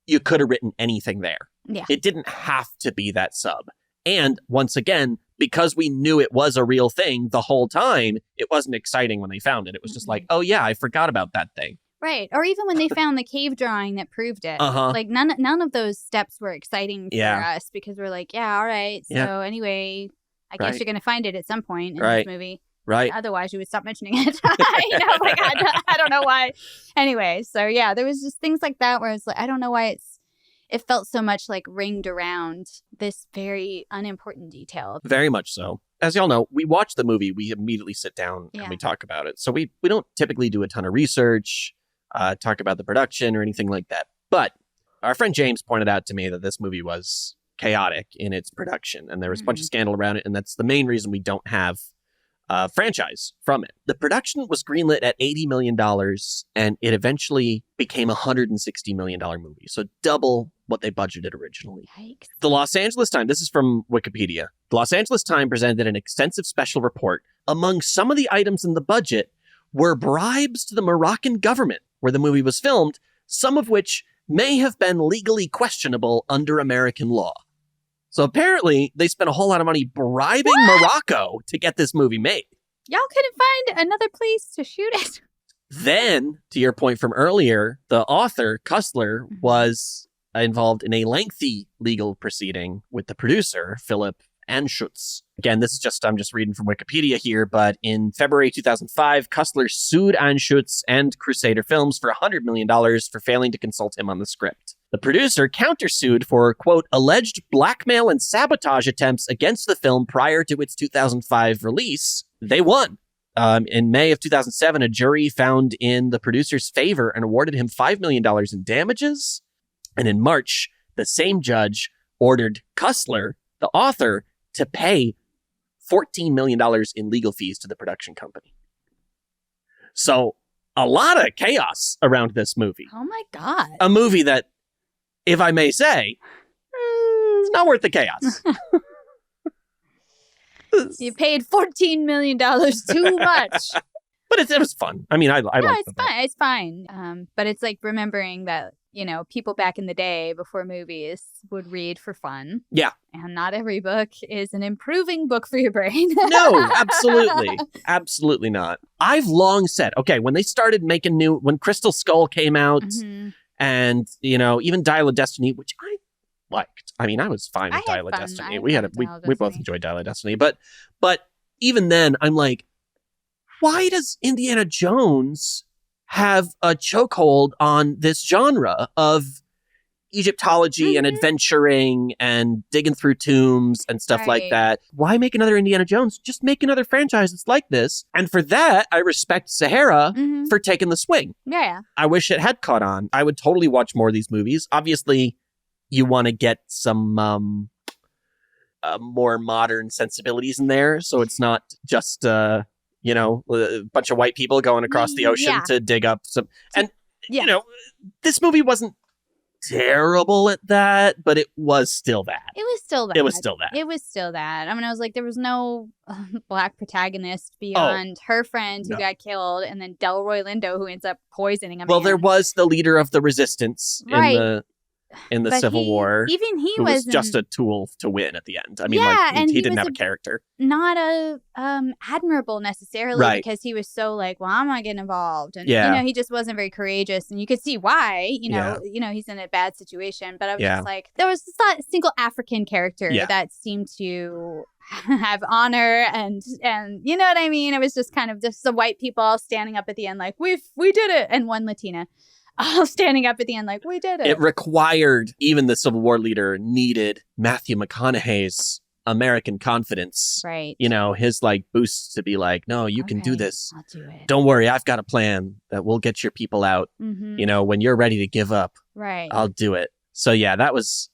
A: you could have written anything there.
B: Yeah.
A: It didn't have to be that sub. And once again, because we knew it was a real thing the whole time, it wasn't exciting when they found it. It was just like, oh yeah, I forgot about that thing.
B: Right. Or even when they found the cave drawing that proved it. Like none of those steps were exciting for us because we're like, yeah, all right. So anyway, I guess you're going to find it at some point in this movie.
A: Right.
B: Otherwise, you would stop mentioning it. I don't know why. Anyway, so yeah, there was just things like that where it's like, I don't know why it felt so much like ringed around this very unimportant detail.
A: Very much so. As y'all know, we watch the movie, we immediately sit down and we talk about it. So we don't typically do a ton of research, talk about the production or anything like that. But our friend James pointed out to me that this movie was chaotic in its production and there was a bunch of scandal around it. And that's the main reason we don't have a franchise from it. The production was greenlit at $80 million and it eventually became a $160 million movie. So double what they budgeted originally.
B: Yikes.
A: The Los Angeles Times, this is from Wikipedia. The Los Angeles Times presented an extensive special report. Among some of the items in the budget were bribes to the Moroccan government where the movie was filmed, some of which may have been legally questionable under American law. So apparently they spent a whole lot of money bribing Morocco to get this movie made.
B: Y'all couldn't find another place to shoot it.
A: Then, to your point from earlier, the author, Cussler, was involved in a lengthy legal proceeding with the producer, Philip Anschutz. Again, this is I'm just reading from Wikipedia here, but in February 2005, Cussler sued Anschutz and Crusader Films for $100 million for failing to consult him on the script. The producer countersued for, quote, alleged blackmail and sabotage attempts against the film prior to its 2005 release. They won. In May of 2007, a jury found in the producer's favor and awarded him $5 million in damages. And in March, the same judge ordered Cussler, the author, to pay $14 million in legal fees to the production company. So a lot of chaos around this movie.
B: Oh my God.
A: A movie that, if I may say, is not worth the chaos.
B: You paid $14 million too much.
A: But it was fun. I mean, I like it.
B: It's fine. It's fine. But it's like remembering that, people back in the day before movies would read for fun. Yeah. And not every book is an improving book for your brain.
A: No, absolutely. Absolutely not. I've long said, okay, when they started making when Crystal Skull came out and, even Dial of Destiny, which I liked. I mean, I was fine with Dial of Destiny. We both enjoyed Dial of Destiny. But even then, I'm like, why does Indiana Jones have a chokehold on this genre of Egyptology and adventuring and digging through tombs and stuff like that? Why make another Indiana Jones? Just make another franchise that's like this. And for that, I respect Sahara for taking the swing.
B: Yeah.
A: I wish it had caught on. I would totally watch more of these movies. Obviously, you want to get some more modern sensibilities in there. So it's not just... a bunch of white people going across the ocean to dig up some. And, this movie wasn't terrible at that, but it was still that.
B: It was still that.
A: It was still that.
B: It was still that. I mean, I was like, there was no black protagonist beyond her friend who got killed and then Delroy Lindo who ends up poisoning a man.
A: Well, there was the leader of the resistance in the Civil War.
B: Even he
A: was just a tool to win at the end. I mean, he didn't have a character.
B: Not admirable necessarily because he was so like, well, I'm not getting involved. And, he just wasn't very courageous. And you could see why, he's in a bad situation. But I was just like, there was not a single African character that seemed to have honor and you know what I mean? It was just kind of just the white people all standing up at the end like, we did it. And one Latina all standing up at the end like, we did it.
A: It required, even the Civil War leader needed Matthew McConaughey's American confidence.
B: Right.
A: You know, his like boost to be like, no, you can do this.
B: I'll do it.
A: Don't worry, I've got a plan that will get your people out.
B: Mm-hmm.
A: You know, when you're ready to give up,
B: right.
A: I'll do it. So yeah, that was,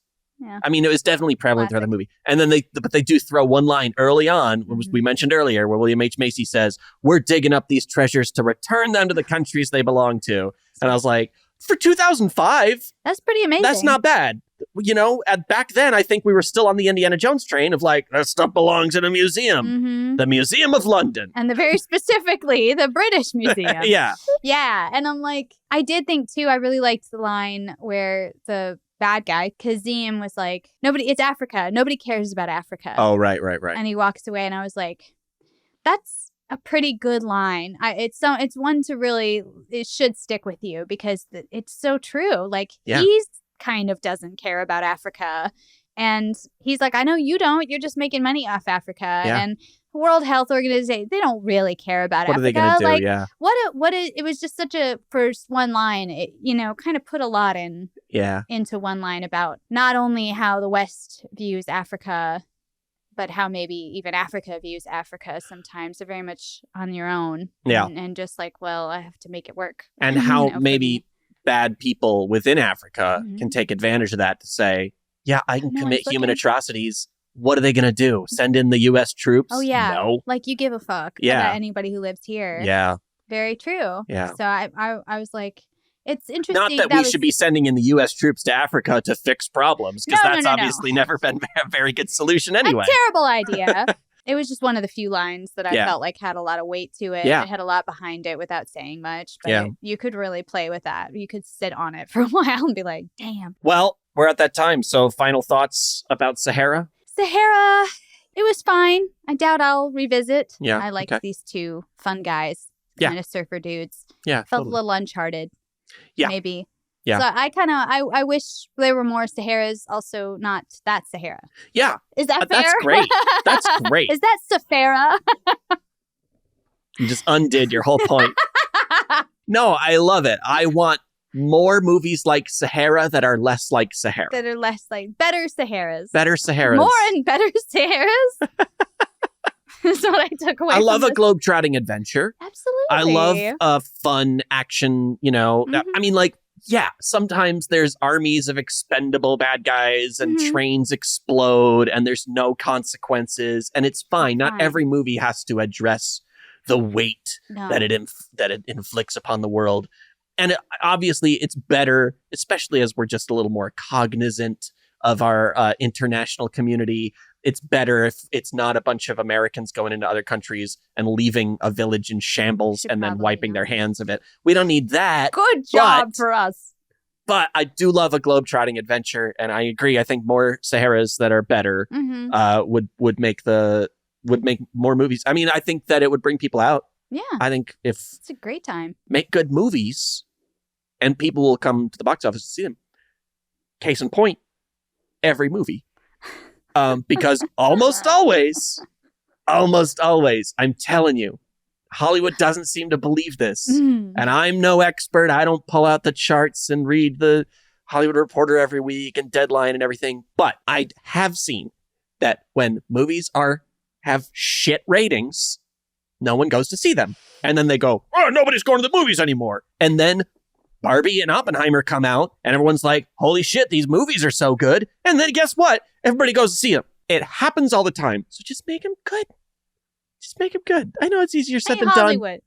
A: I mean, it was definitely prevalent throughout the movie. And then they do throw one line early on, we mentioned earlier, where William H. Macy says, we're digging up these treasures to return them to the countries they belong to. And I was like, for 2005,
B: that's pretty amazing.
A: That's not bad. You know, back then, I think we were still on the Indiana Jones train of like, that stuff belongs in a museum. The Museum of London.
B: And very specifically, the British Museum.
A: Yeah.
B: Yeah. And I'm like, I did think too, I really liked the line where the bad guy, Kazim, was like, it's Africa. Nobody cares about Africa.
A: Oh, right.
B: And he walks away and I was like, that's a pretty good line. It's one to really, it should stick with you because it's so true. Like he's kind of doesn't care about Africa. And he's like, I know you don't. You're just making money off Africa. Yeah. And World Health Organization, they don't really care about Africa.
A: What are they going to do?
B: Like,
A: yeah.
B: It was just such a first one line. It, kind of put a lot into one line about not only how the West views Africa, but how maybe even Africa views Africa sometimes. They're very much on your own.
A: Yeah.
B: And just like, well, I have to make it work.
A: And how maybe bad people within Africa can take advantage of that to say, yeah, I can commit human atrocities. What are they going to do? Send in the U.S. troops?
B: Oh, yeah.
A: No.
B: Like, you give a fuck about anybody who lives here.
A: Yeah.
B: Very true.
A: Yeah.
B: So I was like, it's interesting.
A: Not that we should be sending in the U.S. troops to Africa to fix problems, because that's obviously never been a very good solution anyway.
B: A terrible idea. It was just one of the few lines that I felt like had a lot of weight to it.
A: Yeah.
B: It had a lot behind it without saying much. But you could really play with that. You could sit on it for a while and be like, damn.
A: Well, we're at that time. So final thoughts about Sahara?
B: Sahara, it was fine. I doubt I'll revisit.
A: Yeah.
B: I liked these two fun guys. Kind of surfer dudes.
A: Yeah.
B: Felt a little Uncharted.
A: Yeah.
B: Maybe.
A: Yeah.
B: So I wish there were more Saharas, also not that Sahara.
A: Yeah.
B: Is that fair?
A: That's great. That's great.
B: Is that Sahara?
A: You just undid your whole point. No, I love it. I want more movies like Sahara that are less like Sahara.
B: That are less like better Saharas.
A: Better Saharas.
B: More and better Saharas. That's what I took away.
A: I love a globetrotting adventure.
B: Absolutely.
A: I love a fun action, I mean, like, yeah, sometimes there's armies of expendable bad guys and trains explode and there's no consequences and it's fine. Not every movie has to address the weight that it inflicts upon the world. And obviously it's better, especially as we're just a little more cognizant of our international community. It's better if it's not a bunch of Americans going into other countries and leaving a village in shambles and then wiping their hands of it. We don't need that.
B: Good job for us.
A: But I do love a globetrotting adventure, and I agree. I think more Saharas that are better would make more movies. I mean, I think that it would bring people out.
B: Yeah.
A: I think if
B: it's a great time.
A: Make good movies, and people will come to the box office to see them. Case in point, every movie. Because almost always, I'm telling you, Hollywood doesn't seem to believe this. And I'm no expert. I don't pull out the charts and read the Hollywood Reporter every week and Deadline and everything. But I have seen that when movies have shit ratings, no one goes to see them. And then they go, oh, nobody's going to the movies anymore. And then Barbie and Oppenheimer come out and everyone's like, holy shit, these movies are so good. And then guess what? Everybody goes to see them. It happens all the time. So just make them good. Just make them good. I know it's easier said than
B: Hollywood,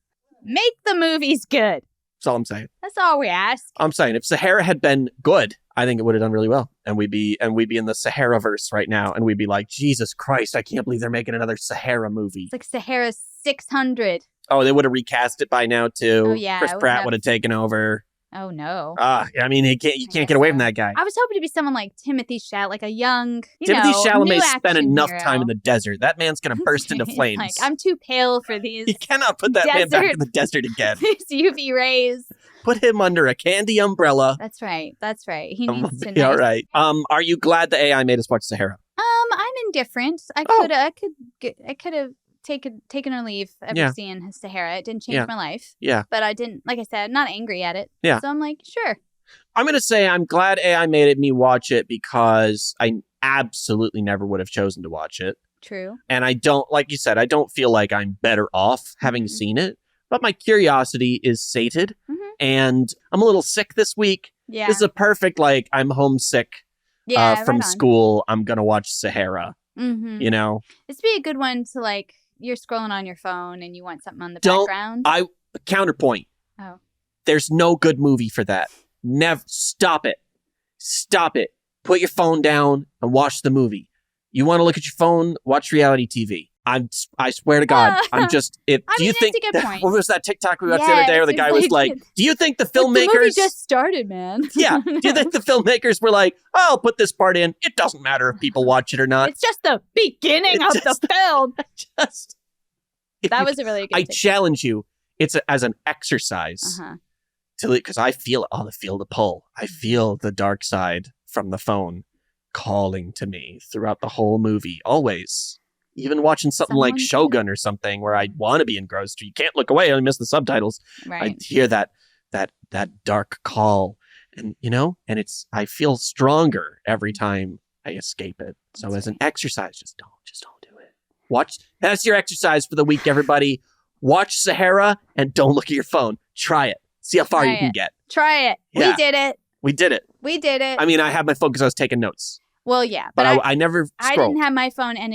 A: done.
B: Make the movies good.
A: That's all I'm saying.
B: That's all we ask.
A: I'm saying if Sahara had been good, I think it would have done really well. And we'd be in the Sahara-verse right now. And we'd be like, Jesus Christ, I can't believe they're making another Sahara movie.
B: It's like Sahara 600.
A: Oh, they would have recast it by now too.
B: Oh, yeah.
A: Chris Pratt would have taken over.
B: Oh, no.
A: I mean, you can't get away from that guy.
B: I was hoping to be someone like Timothy Chalamet, like a young,
A: Timothy Chalamet spent enough
B: hero.
A: time in the desert. That man's going to burst into flames.
B: Like, I'm too pale for these.
A: You cannot put that man back in the desert again.
B: These UV rays.
A: Put him under a candy umbrella.
B: That's right. He needs to
A: be all right. Are you glad the AI made us watch Sahara?
B: I'm indifferent. I could have taken a leave after seeing Sahara. It didn't change my life.
A: Yeah.
B: But I didn't, like I said, not angry at it.
A: Yeah.
B: So I'm like, sure.
A: I'm going to say I'm glad AI made me watch it because I absolutely never would have chosen to watch it.
B: True.
A: And I don't, like you said, I don't feel like I'm better off having seen it. But my curiosity is sated. And I'm a little sick this week.
B: Yeah.
A: This is a perfect, like, I'm homesick from school. I'm going to watch Sahara. You know?
B: This would be a good one to, like, you're scrolling on your phone and you want something on the background.
A: Counterpoint.
B: Oh.
A: There's no good movie for that. Never. Stop it. Stop it. Put your phone down and watch the movie. You want to look at your phone? Watch reality TV. I swear to God, I'm just. Do you think?
B: That's a good point.
A: What was that TikTok we watched the other day where the guy was like, "Do you think the filmmakers?"
B: The movie just started, man.
A: Yeah. Do you think the filmmakers were like, "Oh, I'll put this part in. It doesn't matter if people watch it or not.
B: It's just the beginning of the film." That was a really good.
A: I challenge you. It's as an exercise. Because I feel the pull. I feel the dark side from the phone calling to me throughout the whole movie. Always. Even watching something like Shogun or something where I want to be engrossed. You can't look away. I miss the subtitles.
B: Right.
A: I hear that dark call, and I feel stronger every time I escape it. So as an exercise, just don't do it. That's your exercise for the week, everybody. Watch Sahara and don't look at your phone. Try it. See how far you can get.
B: Try it.
A: Yeah.
B: We did it.
A: We did it. I mean, I had my phone because I was taking notes.
B: Well, yeah.
A: But I never scrolled.
B: I didn't have my phone, and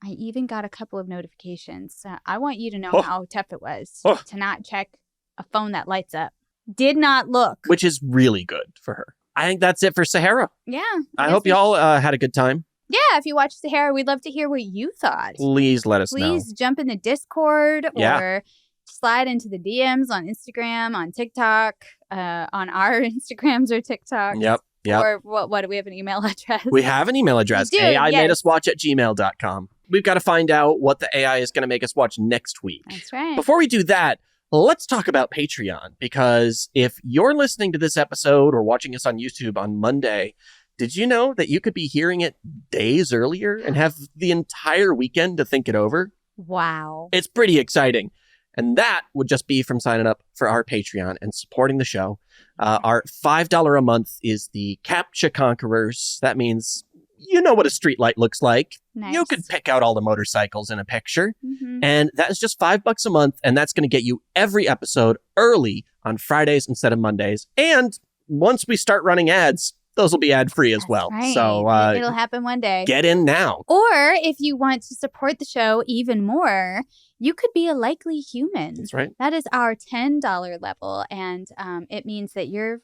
B: I even got a couple of notifications. I want you to know how tough it was to not check a phone that lights up. Did not look.
A: Which is really good for her. I think that's it for Sahara.
B: Yeah.
A: I hope y'all had a good time.
B: Yeah, if you watch Sahara, we'd love to hear what you thought.
A: Please let us know.
B: Please jump in the Discord or slide into the DMs on Instagram, on TikTok, on our Instagrams or TikToks.
A: Yep.
B: Or what do we have an email address?
A: We have an email address. AI-madeuswatch@gmail.com. We've got to find out what the AI is going to make us watch next week.
B: That's right.
A: Before we do that, let's talk about Patreon, because if you're listening to this episode or watching us on YouTube on Monday, did you know that you could be hearing it days earlier and have the entire weekend to think it over?
B: Wow.
A: It's pretty exciting. And that would just be from signing up for our Patreon and supporting the show. Our $5 a month is the Captcha Conquerors. That means you know what a streetlight looks like.
B: Nice.
A: You could pick out all the motorcycles in a picture. And that is just $5 a month. And that's going to get you every episode early on Fridays instead of Mondays. And once we start running ads, those will be ad-free as well.
B: Right.
A: So
B: it'll happen one day.
A: Get in now.
B: Or if you want to support the show even more, you could be a likely human.
A: That's right.
B: That is our $10 level. And it means that you're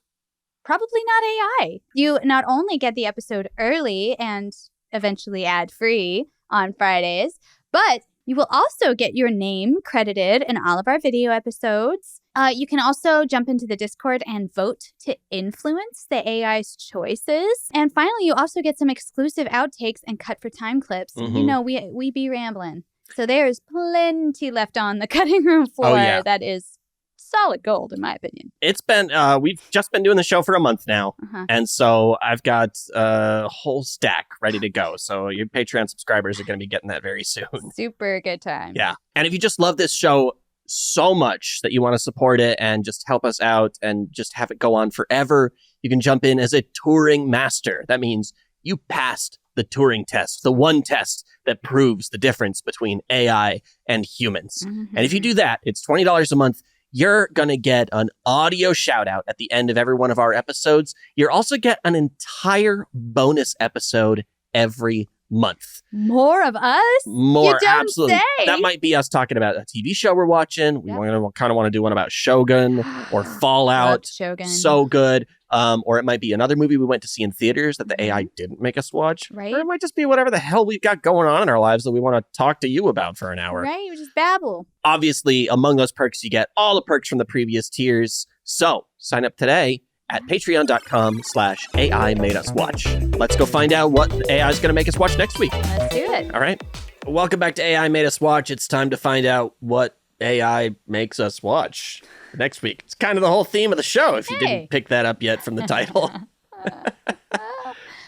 B: probably not AI. You not only get the episode early and eventually ad-free on Fridays, but you will also get your name credited in all of our video episodes. You can also jump into the Discord and vote to influence the AI's choices. And finally, you also get some exclusive outtakes and cut for time clips. You know, we be rambling. So there's plenty left on the cutting room floor that is solid gold, in my opinion.
A: It's been, we've just been doing the show for a month now. And so I've got a whole stack ready to go. So your Patreon subscribers are going to be getting that very soon.
B: Super good time.
A: Yeah. And if you just love this show so much that you want to support it and just help us out and just have it go on forever, you can jump in as a touring master. That means you passed the Turing test, the one test that proves the difference between AI and humans. And if you do that, it's $20 a month. You're going to get an audio shout out at the end of every one of our episodes. You'll also get an entire bonus episode every month.
B: More of us?
A: More,
B: you don't
A: absolutely.
B: Say.
A: That might be us talking about a TV show we're watching. We kind of want to do one about Shogun or Fallout.
B: Loved Shogun.
A: So good. Or it might be another movie we went to see in theaters that the AI didn't make us watch.
B: Right.
A: Or it might just be whatever the hell we've got going on in our lives that we want to talk to you about for an hour.
B: Right, we just babble.
A: Obviously, among those perks, you get all the perks from the previous tiers. So sign up today at patreon.com/AI made us watch. Let's go find out what AI is going to make us watch next week.
B: Let's do it.
A: All right. Welcome back to AI Made Us Watch. It's time to find out what AI makes us watch next week. It's kind of the whole theme of the show, if you didn't pick that up yet from the title.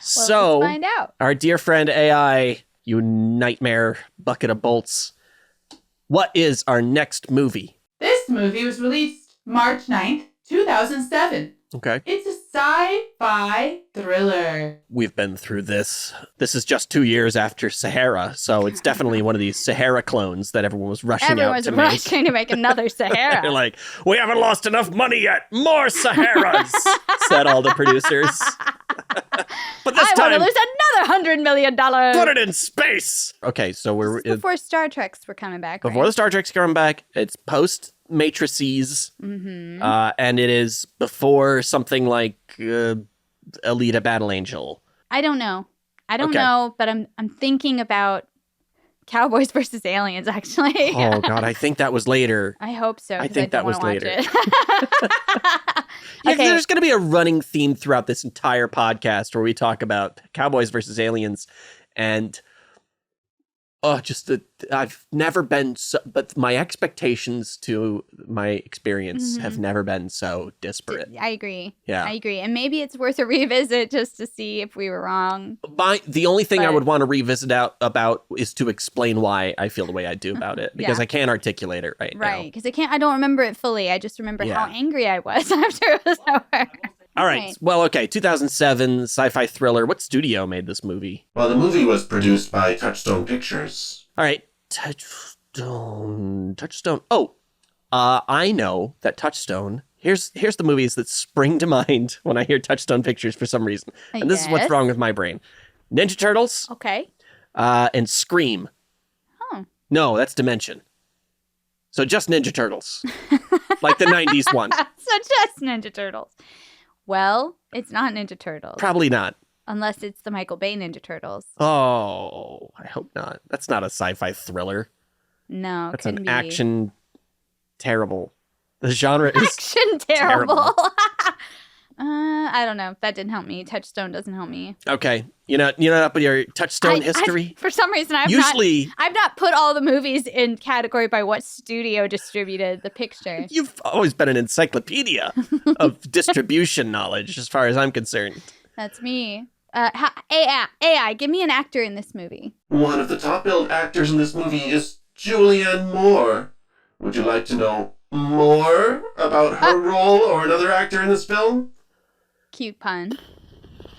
A: So,
B: let's find out.
A: Our dear friend AI, you nightmare bucket of bolts. What is our next movie?
C: This movie was released March 9th, 2007.
A: Okay.
C: It's a sci-fi thriller.
A: We've been through this. This is just 2 years after Sahara, so it's definitely one of these Sahara clones that everyone was rushing out to make.
B: Everyone's rushing to make another Sahara.
A: They're like, we haven't lost enough money yet. More Saharas, said all the producers. But this time,
B: I want to lose another $100 million.
A: put it in space. Okay, so we're
B: before Star Treks were coming back.
A: Before the Star Trek's coming back, it's post Matrices, and it is before something like Alita Battle Angel.
B: I don't know. But I'm thinking about Cowboys versus Aliens, actually.
A: Oh God, I think that was later.
B: I hope so.
A: I think that was later.
B: Okay.
A: There's going to be a running theme throughout this entire podcast where we talk about Cowboys versus Aliens, and I've never been so, but my expectations to my experience have never been so disparate.
B: I agree.
A: Yeah.
B: I agree. And maybe it's worth a revisit just to see if we were wrong.
A: The only thing I would want to revisit about is to explain why I feel the way I do about it, because I can't articulate it right now.
B: Right, because I don't remember it fully. I just remember how angry I was after it was over.
A: All right. Well, okay. 2007 sci-fi thriller. What studio made this movie?
D: Well, the movie was produced by Touchstone Pictures.
A: All right. Touchstone. Oh, I know that Touchstone. Here's the movies that spring to mind when I hear Touchstone Pictures for some reason. And this is what's wrong with my brain. Ninja Turtles.
B: Okay.
A: And Scream.
B: Oh.
A: No, that's Dimension. So just Ninja Turtles. Like the 90s one.
B: So just Ninja Turtles. Well, it's not Ninja Turtles.
A: Probably not.
B: Unless it's the Michael Bay Ninja Turtles.
A: Oh, I hope not. That's not a sci-fi thriller.
B: No,
A: that's an action terrible. The genre is
B: action terrible. I don't know. That didn't help me. Touchstone doesn't help me.
A: Okay. You're not up with your Touchstone history?
B: For some reason, I've not put all the movies in category by what studio distributed the picture.
A: You've always been an encyclopedia of distribution knowledge, as far as I'm concerned.
B: That's me. AI, give me an actor in this movie.
D: One of the top-billed actors in this movie is Julianne Moore. Would you like to know more about her role or another actor in this film?
B: Cute pun.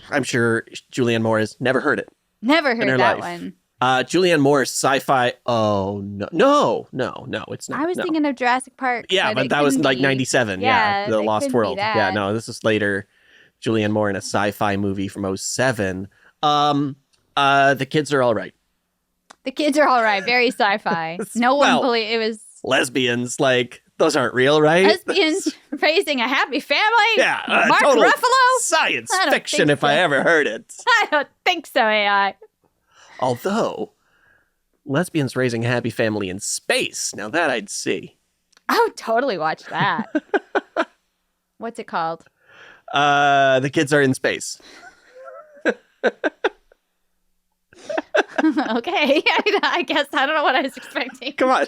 A: I'm sure Julianne Moore has never heard it.
B: Never heard that one.
A: Julianne Moore's sci-fi. Oh, no, it's not.
B: I was thinking of Jurassic Park.
A: Yeah, but that was like 97. Yeah, The Lost World. Yeah, no, this is later. Julianne Moore in a sci-fi movie from 2007. The kids are all right.
B: The kids are all right. Very sci-fi. No one believed it was
A: lesbians. Like, those aren't real, right?
B: Lesbians raising a happy family.
A: Yeah,
B: Mark
A: total
B: Ruffalo.
A: Science fiction, if I ever heard it.
B: I don't think so, AI.
A: Although, lesbians raising a happy family in space. Now that I'd see.
B: I would totally watch that. What's it called?
A: The kids are in space.
B: Okay. I guess I don't know what I was expecting.
A: Come on.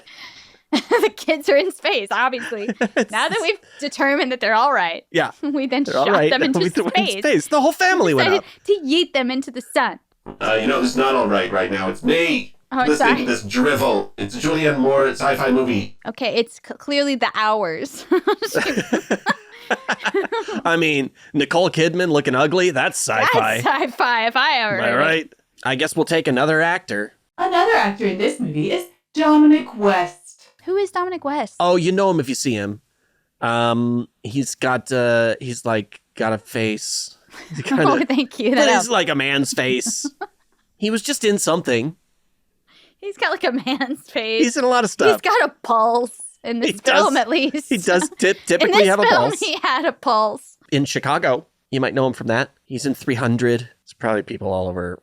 B: The kids are in space, obviously. Now that we've determined that they're all right.
A: Yeah.
B: We then shot them into space.
A: The whole family went up.
B: To yeet them into the sun.
D: It's not all right now. It's me.
B: Oh,
D: Listen
B: sorry.
D: to this drivel. It's a Julianne Moore sci-fi movie.
B: Okay, it's clearly The Hours.
A: I mean, Nicole Kidman looking ugly, that's sci-fi.
B: That's sci-fi if I ever heard
A: it. Right? I guess we'll take another actor.
C: Another actor in this movie is Dominic West.
B: Who is Dominic West?
A: Oh, you know him if you see him. He's got a face.
B: Thank you.
A: But it's like a man's face. He was just in something.
B: He's got like a man's face.
A: He's in a lot of stuff.
B: He's got a pulse. In this film, at least.
A: He does typically have a pulse.
B: He had a pulse.
A: In Chicago. You might know him from that. He's in 300. There's probably people all over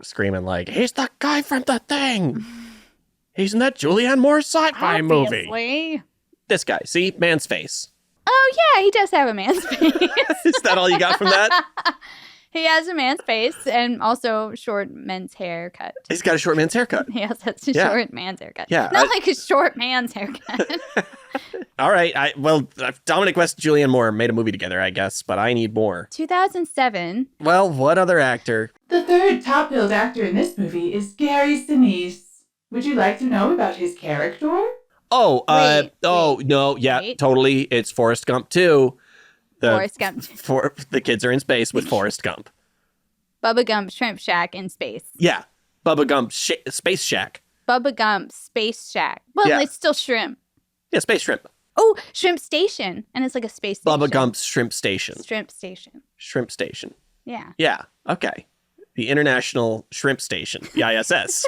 A: screaming like, he's the guy from The Thing. He's in that Julianne Moore sci-fi movie. This guy. See? Man's face.
B: Oh, yeah. He does have a man's face.
A: Is that all you got from that?
B: He has a man's face and also short men's haircut.
A: He's got a short man's haircut.
B: He also has a short man's haircut.
A: Yeah.
B: Not like a short man's haircut.
A: All right. Dominic West and Julianne Moore made a movie together, I guess, but I need more.
B: 2007.
A: Well, what other actor?
C: The third top-billed actor in this movie is Gary Sinise. Would you like to know about his character?
A: Oh, no, yeah,
B: wait.
A: totally. It's Forrest Gump 2.
B: Forrest Gump.
A: The kids are in space with Forrest Gump.
B: Bubba Gump Shrimp Shack in space.
A: Yeah, Bubba Gump Space Shack.
B: Bubba Gump Space Shack. Well,
A: Yeah.
B: it's still shrimp.
A: Yeah, Space Shrimp.
B: Oh, Shrimp Station. And it's like a space station.
A: Bubba Gump's Shrimp Station.
B: Shrimp Station.
A: Shrimp Station.
B: Yeah.
A: Yeah, okay. The International Shrimp Station, the ISS.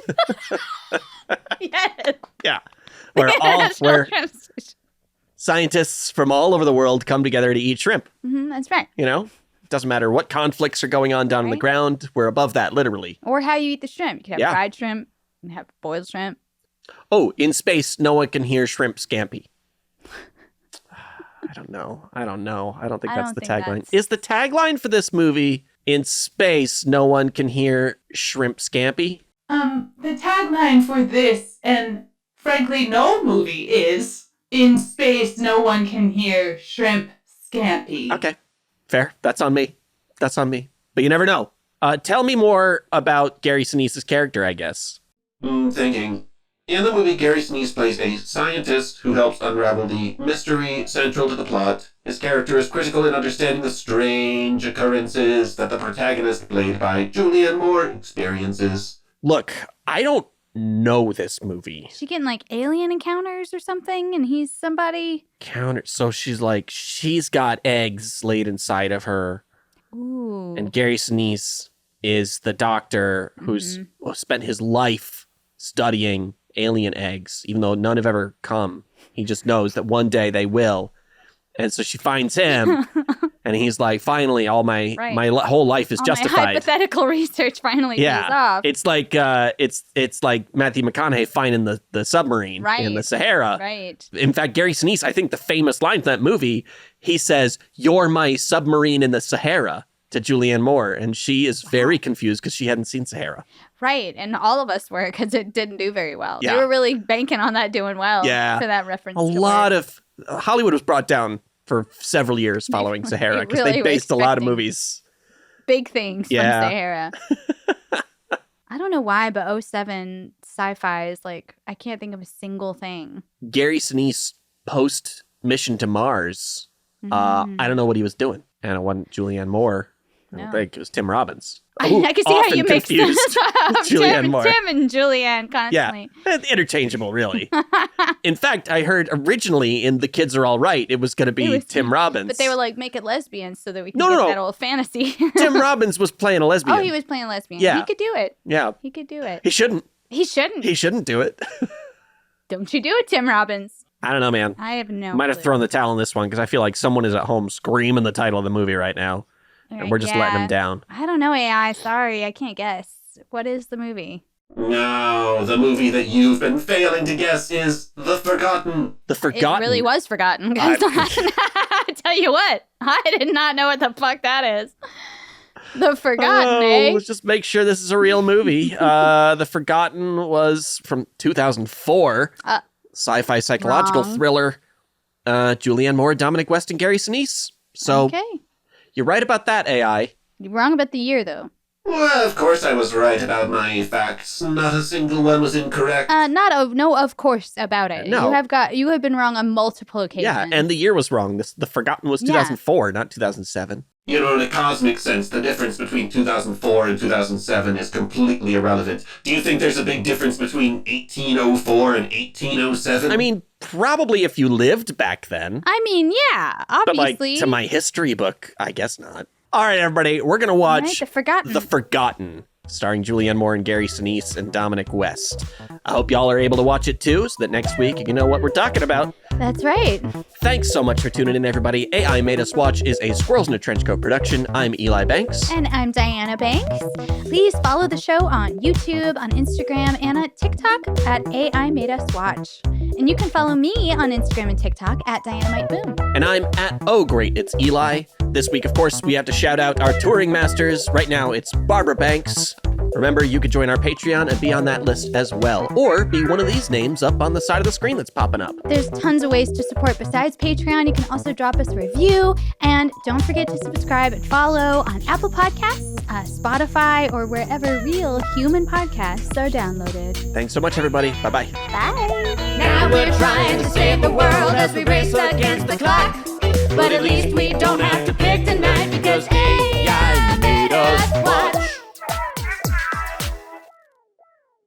B: Yes.
A: Yeah. Where
B: Shrimp Station.
A: scientists from all over the world come together to eat shrimp.
B: Mm-hmm, that's right.
A: You know? Doesn't matter what conflicts are going on down on the
B: Right.
A: ground. We're above that, literally.
B: Or how you eat the shrimp. You can have
A: Yeah.
B: fried shrimp. You can have boiled shrimp.
A: Oh, in space, no one can hear shrimp scampi. I don't know. I don't think
B: I
A: that's
B: don't
A: the
B: think
A: tagline.
B: that's-
A: Is the tagline for this movie, in space, no one can hear shrimp scampi?
C: The tagline for this, and frankly no movie, is in space no one can hear shrimp scampi.
A: Okay. Fair. That's on me. But you never know. Tell me more about Gary Sinise's character, I guess.
D: Thinking. In the movie, Gary Sinise plays a scientist who helps unravel the mystery central to the plot. His character is critical in understanding the strange occurrences that the protagonist, played by Julianne Moore, experiences.
A: Look, I don't know this movie.
B: She getting like alien encounters or something, and he's somebody.
A: So she's got eggs laid inside of her,
B: Ooh.
A: and Gary Sinise is the doctor who's spent his life studying alien eggs, even though none have ever come. He just knows that one day they will. And so she finds him, and he's like, finally, all my whole life is
B: All
A: justified.
B: My hypothetical research finally pays off.
A: It's like it's like Matthew McConaughey finding the submarine in the Sahara.
B: Right.
A: In fact, Gary Sinise, I think the famous line from that movie, he says, "You're my submarine in the Sahara," to Julianne Moore, and she is very confused because she hadn't seen Sahara.
B: Right, and all of us were, because it didn't do very well.
A: Yeah.
B: They were really banking on that doing well for that reference.
A: A lot of Hollywood was brought down for several years following Sahara because
B: really
A: they
B: were
A: based a lot of
B: expecting
A: movies.
B: big things from
A: Yeah.
B: Sahara. I don't know why, but 07 sci-fi is like, I can't think of a single thing.
A: Gary Sinise post Mission to Mars. I don't know what he was doing, and it wasn't Julianne Moore. I don't think it was Tim Robbins.
B: I can see how you mix
A: confused
B: up
A: Julianne Moore.
B: Tim and Julianne constantly.
A: Yeah, interchangeable, really. In fact, I heard originally in The Kids Are All Right, it was going to be Tim Robbins.
B: But they were like, make it lesbian so that we can
A: No.
B: that old fantasy.
A: Tim Robbins was playing a lesbian.
B: Oh, he was playing lesbian.
A: Yeah.
B: He could do it.
A: Yeah.
B: He could do it.
A: He shouldn't.
B: He shouldn't.
A: He shouldn't do it.
B: Don't you do it, Tim Robbins.
A: I don't know, man.
B: I have no
A: Might have
B: clue.
A: thrown the towel on this one because I feel like someone is at home screaming the title of the movie right now. And we're just letting them down.
B: I don't know, AI. Sorry, I can't guess. What is the movie?
D: No, the movie that you've been failing to guess is The Forgotten.
A: The Forgotten?
B: It really was forgotten. I tell you what, I did not know what the fuck that is. The Forgotten, eh?
A: Let's just make sure this is a real movie. The Forgotten was from 2004. Sci-fi psychological thriller. Julianne Moore, Dominic West, and Gary Sinise. So you're right about that, AI.
B: You're wrong about the year, though.
D: Well, of course I was right about my facts. Not a single one was incorrect.
B: Of course about it.
A: No.
B: You have been wrong on multiple occasions.
A: Yeah, and the year was wrong. The Forgotten was 2004, not 2007.
D: You know, in a cosmic sense, the difference between 2004 and 2007 is completely irrelevant. Do you think there's a big difference between 1804 and 1807?
A: I mean, probably if you lived back then.
B: I mean, yeah,
A: But
B: obviously.
A: like, to my history book, I guess not. All right, everybody, we're going to watch
B: The Forgotten.
A: The Forgotten, starring Julianne Moore and Gary Sinise and Dominic West. I hope y'all are able to watch it too, so that next week you can know what we're talking about.
B: That's right.
A: Thanks so much for tuning in, everybody. AI Made Us Watch is a Squirrels in a Trenchcoat production. I'm Eli Banks.
B: And I'm Diana Banks. Please follow the show on YouTube, on Instagram, and at TikTok at AI Made Us Watch. And you can follow me on Instagram and TikTok at Dynamite Boom.
A: And I'm at Oh Great, It's Eli. This week, of course, we have to shout out our touring masters. Right now, it's Barbara Banks. Remember, you could join our Patreon and be on that list as well, or be one of these names up on the side of the screen that's popping up.
B: There's tons of ways to support besides Patreon. You can also drop us a review, and don't forget to subscribe and follow on Apple Podcasts, Spotify, or wherever real human podcasts are downloaded.
A: Thanks so much, everybody. Bye-bye.
B: Bye.
E: Now we're trying to save the world as we race against the clock.